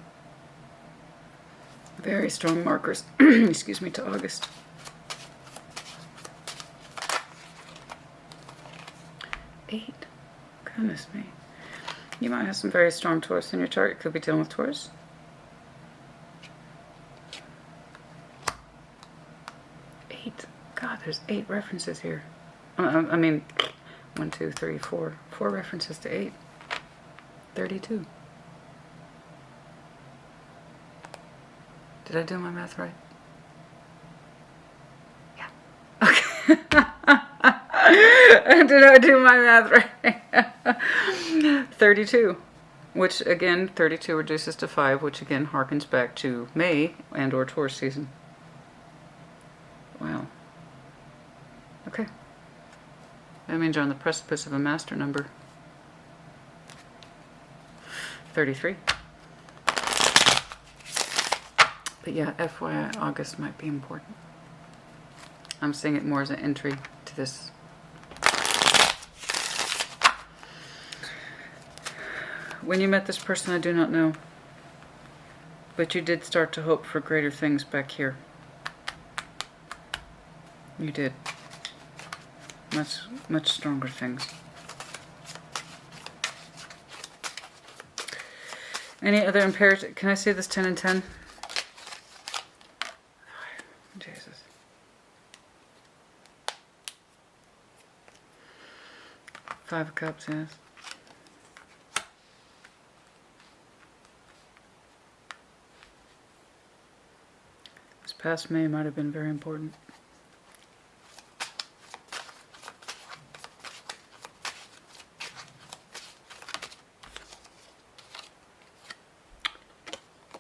Speaker 1: Very strong markers, excuse me, to August. 8. Goodness me. You might have some very strong Taurus in your chart. You could be dealing with Taurus. 8. God, there's 8 references here. I mean, 1, 2, 3, 4. 4 references to 8. 32. Did I do my math right? Yeah. Okay. Did I do my math right? 32. Which, again, 32 reduces to 5, which, again, harkens back to May and or Taurus season. Wow. Okay. That means you're on the precipice of a master number. 33. But yeah, FYI, August might be important. I'm seeing it more as an entry to this. When you met this person, I do not know. But you did start to hope for greater things back here. You did. Much stronger things. Any other imperative? Can I see this 10 and 10? Jesus. Five of Cups, yes. This past May might have been very important.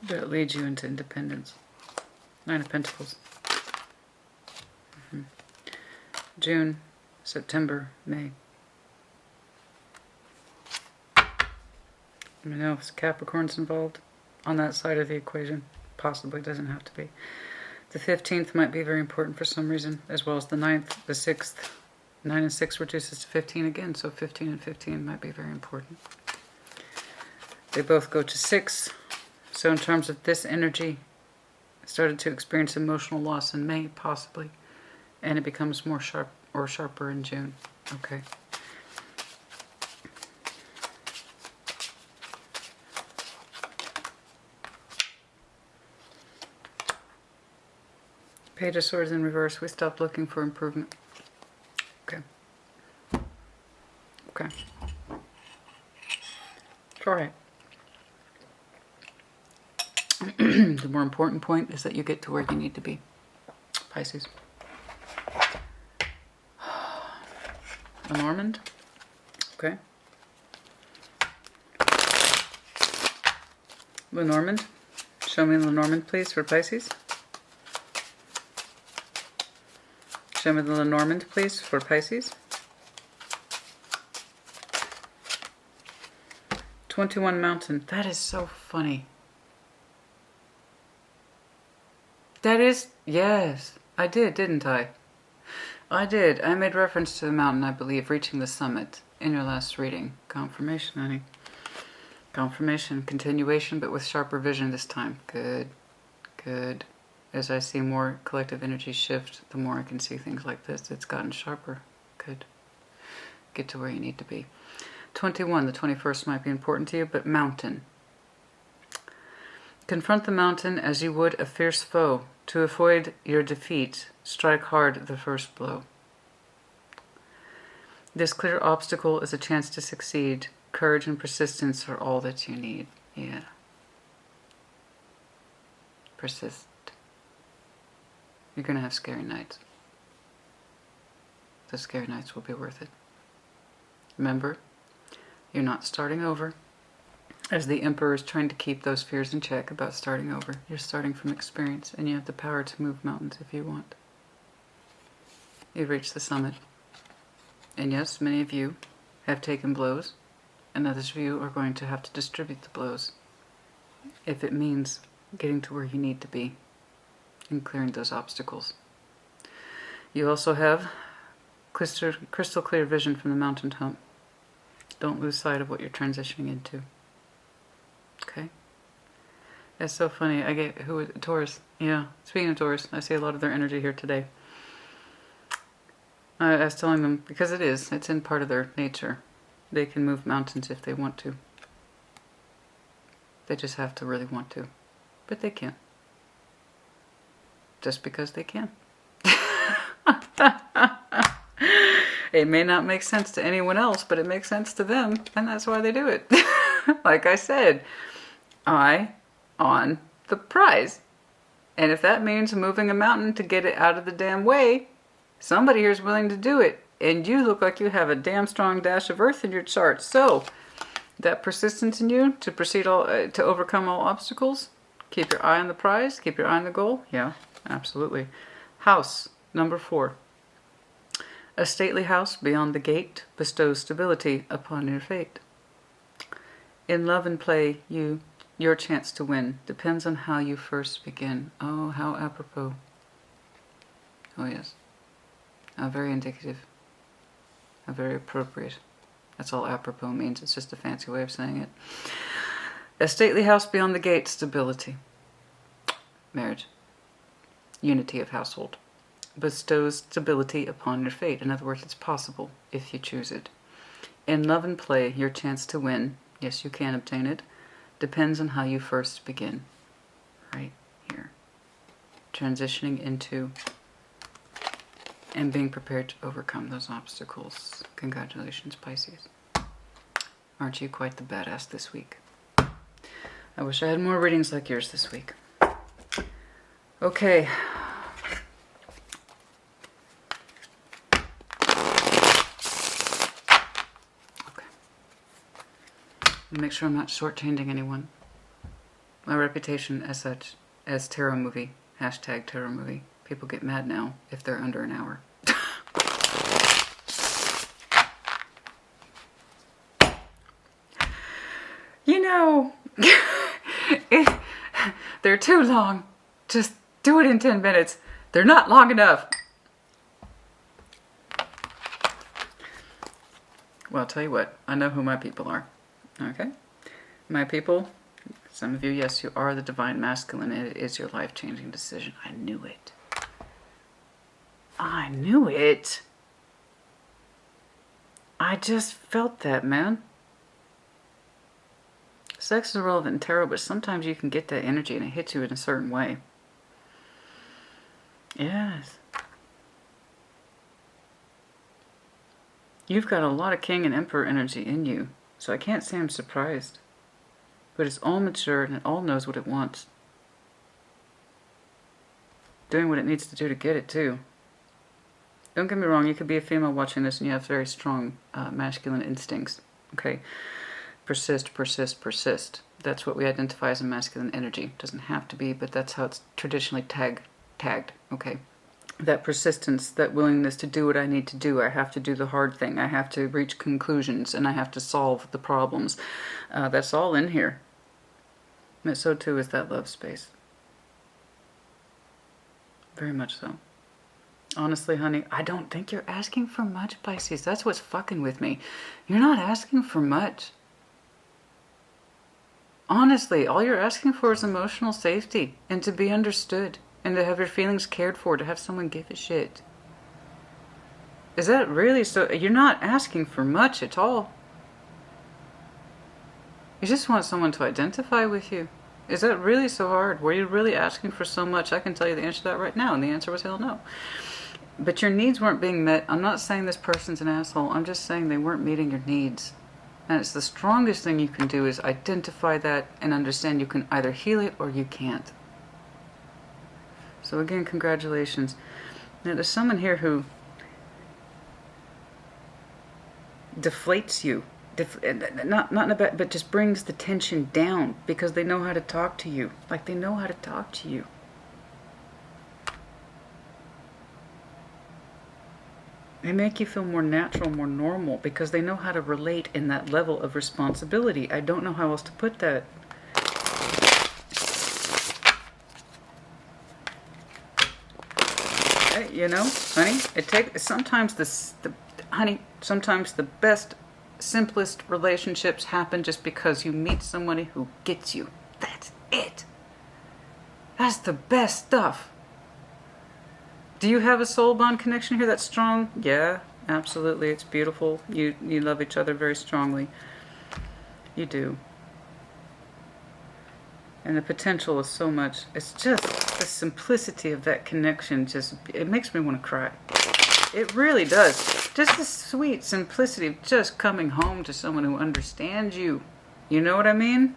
Speaker 1: But it leads you into independence. 9 of Pentacles. June, September, May. I don't know if Capricorn's involved on that side of the equation. Possibly, doesn't have to be. The 15th might be very important for some reason, as well as the 9th, the 6th. 9 and 6 reduces to 15 again, so 15 and 15 might be very important. They both go to 6. So in terms of this energy, I started to experience emotional loss in May, possibly. And it becomes more sharp or sharper in June. Okay. Page of Swords in reverse. We stopped looking for improvement. Okay. Okay. It's all right. The more important point is that you get to where you need to be. Pisces. Lenormand. Okay. Lenormand. Show me Lenormand, please, for Pisces. Show me the Lenormand, please, for Pisces. 21 Mountain. That is so funny. That is, yes, I did, didn't I? I did. I made reference to the mountain, I believe, reaching the summit in your last reading. Confirmation, honey. Confirmation, continuation, but with sharper vision this time. Good, good. As I see more collective energy shift, the more I can see things like this. It's gotten sharper. Good. Get to where you need to be. 21, the 21st might be important to you, but mountain. Confront the mountain as you would a fierce foe. To avoid your defeat, strike hard the first blow. This clear obstacle is a chance to succeed. Courage and persistence are all that you need. Yeah. Persist. You're going to have scary nights. The scary nights will be worth it. Remember, you're not starting over. As the Emperor is trying to keep those fears in check about starting over. You're starting from experience, and you have the power to move mountains if you want. You've reached the summit. And yes, many of you have taken blows, and others of you are going to have to distribute the blows if it means getting to where you need to be and clearing those obstacles. You also have crystal clear vision from the mountaintop. Don't lose sight of what you're transitioning into. Okay? That's so funny. Taurus. Yeah, speaking of Taurus, I see a lot of their energy here today. I was telling them, because it's in part of their nature. They can move mountains if they want to. They just have to really want to. But they can. Just because they can. It may not make sense to anyone else, but it makes sense to them, and that's why they do it. Like I said, eye on the prize. And if that means moving a mountain to get it out of the damn way, somebody here is willing to do it. And you look like you have a damn strong dash of earth in your chart. So, that persistence in you to to overcome all obstacles, keep your eye on the prize, keep your eye on the goal. Yeah, absolutely. House, number 4. A stately house beyond the gate bestows stability upon your fate. In love and play, your chance to win depends on how you first begin. Oh, how apropos. Oh, yes. How very indicative. How very appropriate. That's all apropos means. It's just a fancy way of saying it. A stately house beyond the gate, stability. Marriage. Unity of household. Bestows stability upon your fate. In other words, it's possible if you choose it. In love and play, your chance to win, yes, you can obtain it, depends on how you first begin. Right here. Transitioning into and being prepared to overcome those obstacles. Congratulations, Pisces. Aren't you quite the badass this week? I wish I had more readings like yours this week. Okay. Make sure I'm not shortchanging anyone. My reputation as such, as tarot movie, hashtag tarot movie. People get mad now if they're under an hour. You know, if they're too long, just do it in 10 minutes. They're not long enough. Well, I'll tell you what, I know who my people are. Okay? My people, some of you, yes, you are the divine masculine. It is your life-changing decision. I knew it. I knew it. I just felt that, man. Sex is irrelevant in tarot, but sometimes you can get that energy and it hits you in a certain way. Yes. You've got a lot of King and Emperor energy in you. So I can't say I'm surprised. But it's all mature and it all knows what it wants. Doing what it needs to do to get it too. Don't get me wrong, you could be a female watching this and you have very strong masculine instincts. Okay? Persist, persist, persist. That's what we identify as a masculine energy. Doesn't have to be, but that's how it's traditionally tagged. Okay? That persistence, that willingness to do what I need to do. I have to do the hard thing. I have to reach conclusions and I have to solve the problems. That's all in here. But so too is that love space. Very much so. Honestly, honey, I don't think you're asking for much, Pisces. That's what's fucking with me. You're not asking for much. Honestly, all you're asking for is emotional safety and to be understood. And to have your feelings cared for, to have someone give a shit. Is that really so? You're not asking for much at all. You just want someone to identify with you. Is that really so hard? Were you really asking for so much? I can tell you the answer to that right now, and the answer was hell no. But your needs weren't being met. I'm not saying this person's an asshole. I'm just saying they weren't meeting your needs. And it's the strongest thing you can do is identify that and understand you can either heal it or you can't. So again, congratulations. Now there's someone here who deflates you. Not in a bad, but just brings the tension down because they know how to talk to you. Like they know how to talk to you. They make you feel more natural, more normal because they know how to relate in that level of responsibility. I don't know how else to put that. Okay, you know, honey, sometimes the best, simplest relationships happen just because you meet somebody who gets you. That's it. That's the best stuff. Do you have a soul bond connection here that's strong? Yeah, absolutely. It's beautiful. You love each other very strongly. You do. And the potential is so much. It's just the simplicity of that connection. It makes me want to cry. It really does. Just the sweet simplicity of just coming home to someone who understands you. You know what I mean?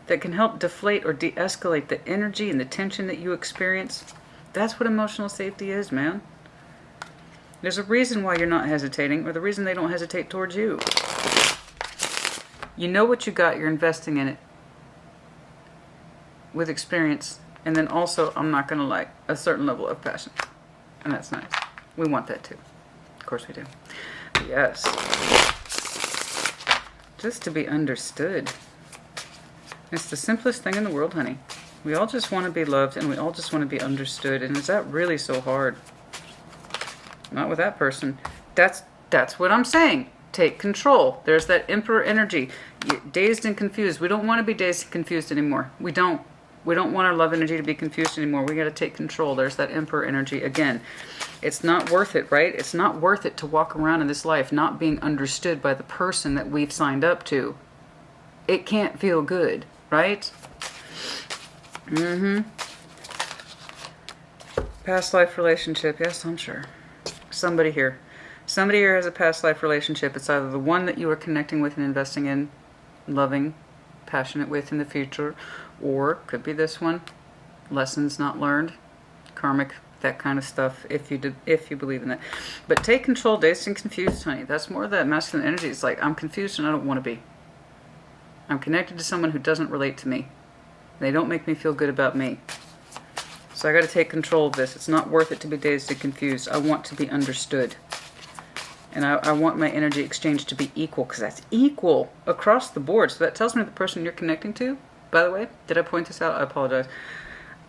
Speaker 1: That can help deflate or de-escalate the energy and the tension that you experience. That's what emotional safety is, man. There's a reason why you're not hesitating, or the reason they don't hesitate towards you. You know what you got, you're investing in it with experience, and then also, I'm not going to lie, a certain level of passion. And that's nice. We want that too. Of course we do. But yes. Just to be understood. It's the simplest thing in the world, honey. We all just want to be loved, and we all just want to be understood. And is that really so hard? Not with that person. That's what I'm saying. Take control. There's that emperor energy. Dazed and confused. We don't want to be dazed and confused anymore. We don't want our love energy to be confused anymore. We got to take control. There's that emperor energy again. It's not worth it, right? It's not worth it to walk around in this life not being understood by the person that we've signed up to. It can't feel good, right? Past life relationship. Yes, I'm sure. Somebody here has a past life relationship. It's either the one that you are connecting with and investing in, loving, passionate with in the future, or could be this one. Lessons not learned, karmic, that kind of stuff, if you believe in that. But take control, dazed and confused, honey. That's more of that masculine energy. It's like, I'm confused and I don't want to be. I'm connected to someone who doesn't relate to me. They don't make me feel good about me. So I got to take control of this. It's not worth it to be dazed and confused. I want to be understood. And I want my energy exchange to be equal, because that's equal across the board. So that tells me the person you're connecting to, by the way, did I point this out? I apologize.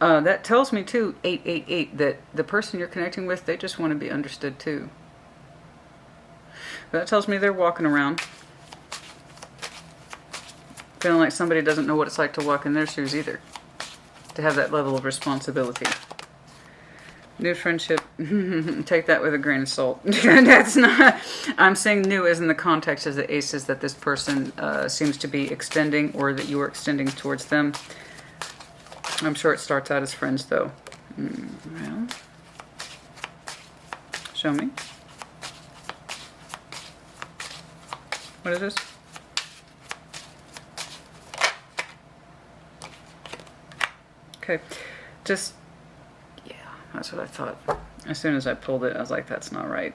Speaker 1: That tells me too, 888, that the person you're connecting with, they just want to be understood too. But that tells me they're walking around feeling like somebody doesn't know what it's like to walk in their shoes either. To have that level of responsibility. New friendship, take that with a grain of salt. That's not, I'm saying new as in the context as the aces, that this person seems to be extending, or that you are extending towards them. I'm sure it starts out as friends though. Well, show me. What is this? Okay, just, yeah, that's what I thought. As soon as I pulled it, I was like, that's not right.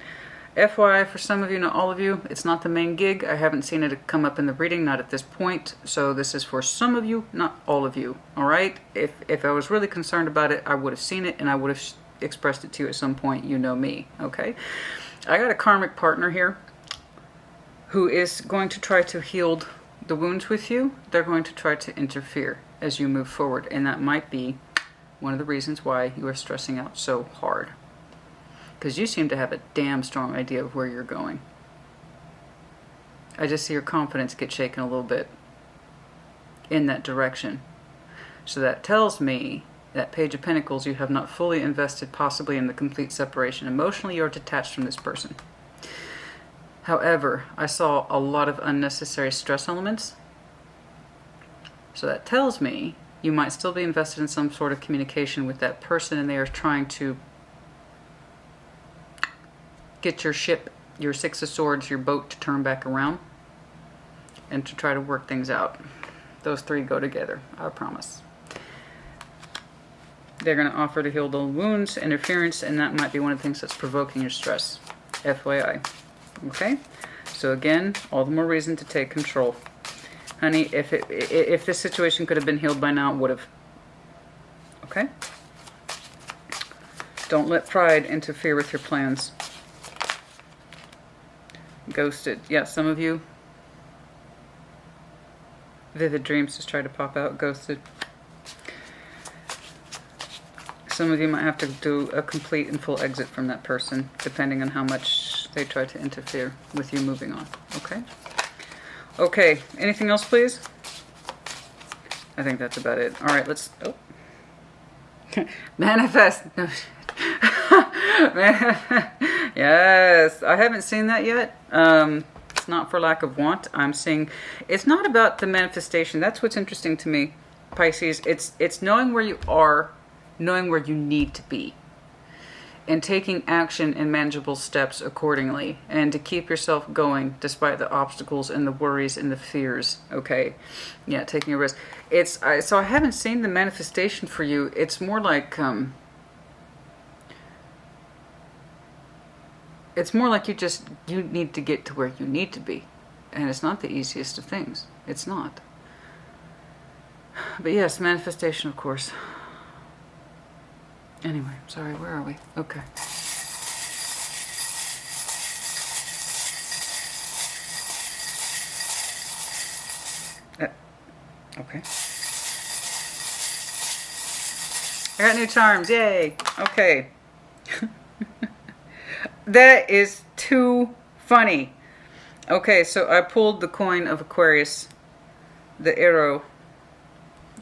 Speaker 1: FYI, for some of you, not all of you, it's not the main gig. I haven't seen it come up in the reading, not at this point. So this is for some of you, not all of you, all right? If I was really concerned about it, I would have seen it and I would have expressed it to you at some point. You know me, okay? I got a karmic partner here who is going to try to heal the wounds with you. They're going to try to interfere as you move forward, and that might be one of the reasons why you are stressing out so hard, because you seem to have a damn strong idea of where you're going. I just see your confidence get shaken a little bit in that direction. So that tells me that Page of Pentacles, you have not fully invested possibly in the complete separation. Emotionally, you're detached from this person. However, I saw a lot of unnecessary stress elements. So that tells me you might still be invested in some sort of communication with that person, and they are trying to get your ship, your Six of Swords, your boat to turn back around and to try to work things out. Those three go together, I promise. They're going to offer to heal the wounds, interference, and that might be one of the things that's provoking your stress. FYI. Okay? So again, all the more reason to take control. Honey, if this situation could have been healed by now, it would have. Okay? Don't let pride interfere with your plans. Ghosted. Yeah, some of you. Vivid dreams just try to pop out. Ghosted. Some of you might have to do a complete and full exit from that person, depending on how much they try to interfere with you moving on. Okay? Okay. Anything else, please? I think that's about it. All right, let's... Oh. Manifest. No. Yes. I haven't seen that yet. It's not for lack of want. I'm seeing... It's not about the manifestation. That's what's interesting to me, Pisces. It's knowing where you are, knowing where you need to be, and taking action and manageable steps accordingly, and to keep yourself going despite the obstacles and the worries and the fears. Okay, yeah, taking a risk. So I haven't seen the manifestation for you. It's more like you need to get to where you need to be, and it's not the easiest of things. It's not. But yes, manifestation, of course. Anyway, sorry, where are we? Okay. Okay. I got new charms, yay! Okay. That is too funny. Okay, so I pulled the coin of Aquarius, the arrow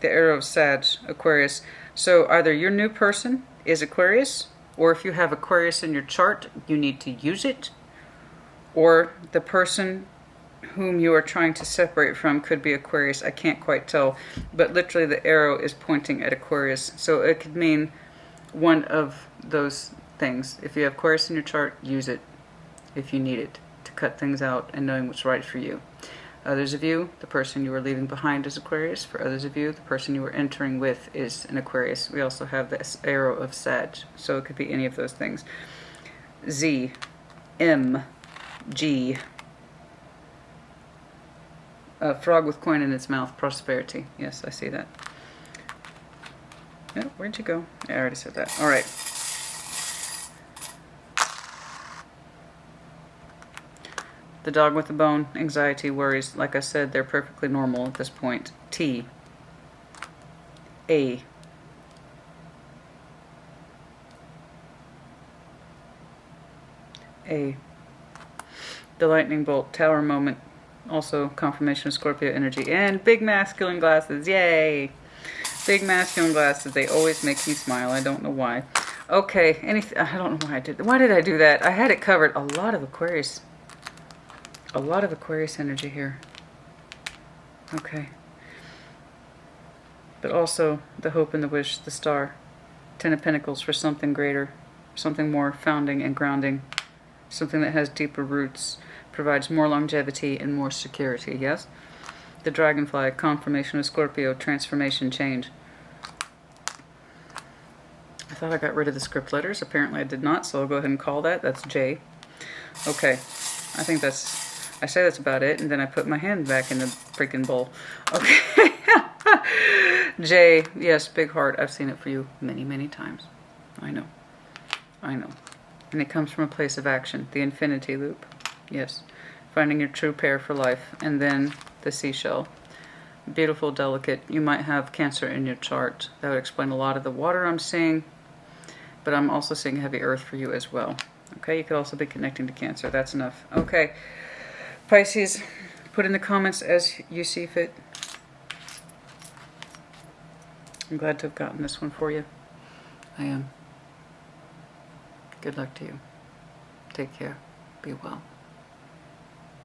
Speaker 1: of Sag, Aquarius. So either your new person is Aquarius, or if you have Aquarius in your chart, you need to use it, or the person whom you are trying to separate from could be Aquarius. I can't quite tell, but literally the arrow is pointing at Aquarius, so it could mean one of those things. If you have Aquarius in your chart, use it if you need it to cut things out and knowing what's right for you. Others of you, the person you are leaving behind is Aquarius. For others of you, the person you are entering with is an Aquarius. We also have this arrow of Sag, so it could be any of those things. Z, M, G. A frog with coin in its mouth, prosperity. Yes, I see that. Yeah, where'd you go? Yeah, I already said that. All right. The dog with the bone, anxiety, worries. Like I said, they're perfectly normal at this point. T. A. A. The lightning bolt, tower moment. Also confirmation of Scorpio energy. And big masculine glasses. Yay! Big masculine glasses. They always make me smile. I don't know why. Okay. I don't know why I did that. Why did I do that? I had it covered. A lot of Aquarius. A lot of Aquarius energy here. Okay. But also the hope and the wish, the star. Ten of Pentacles for something greater. Something more founding and grounding. Something that has deeper roots. Provides more longevity and more security. Yes? The dragonfly, confirmation of Scorpio, transformation, change. I thought I got rid of the script letters. Apparently I did not, so I'll go ahead and call that. That's J. Okay. I think that's... I say that's about it, and then I put my hand back in the freaking bowl. Okay. J, yes, big heart. I've seen it for you many, many times. I know. I know. And it comes from a place of action. The infinity loop. Yes. Finding your true pair for life. And then the seashell. Beautiful, delicate. You might have Cancer in your chart. That would explain a lot of the water I'm seeing. But I'm also seeing heavy earth for you as well. Okay, you could also be connecting to Cancer. That's enough. Okay. Pisces, put in the comments as you see fit. I'm glad to have gotten this one for you. I am. Good luck to you. Take care. Be well.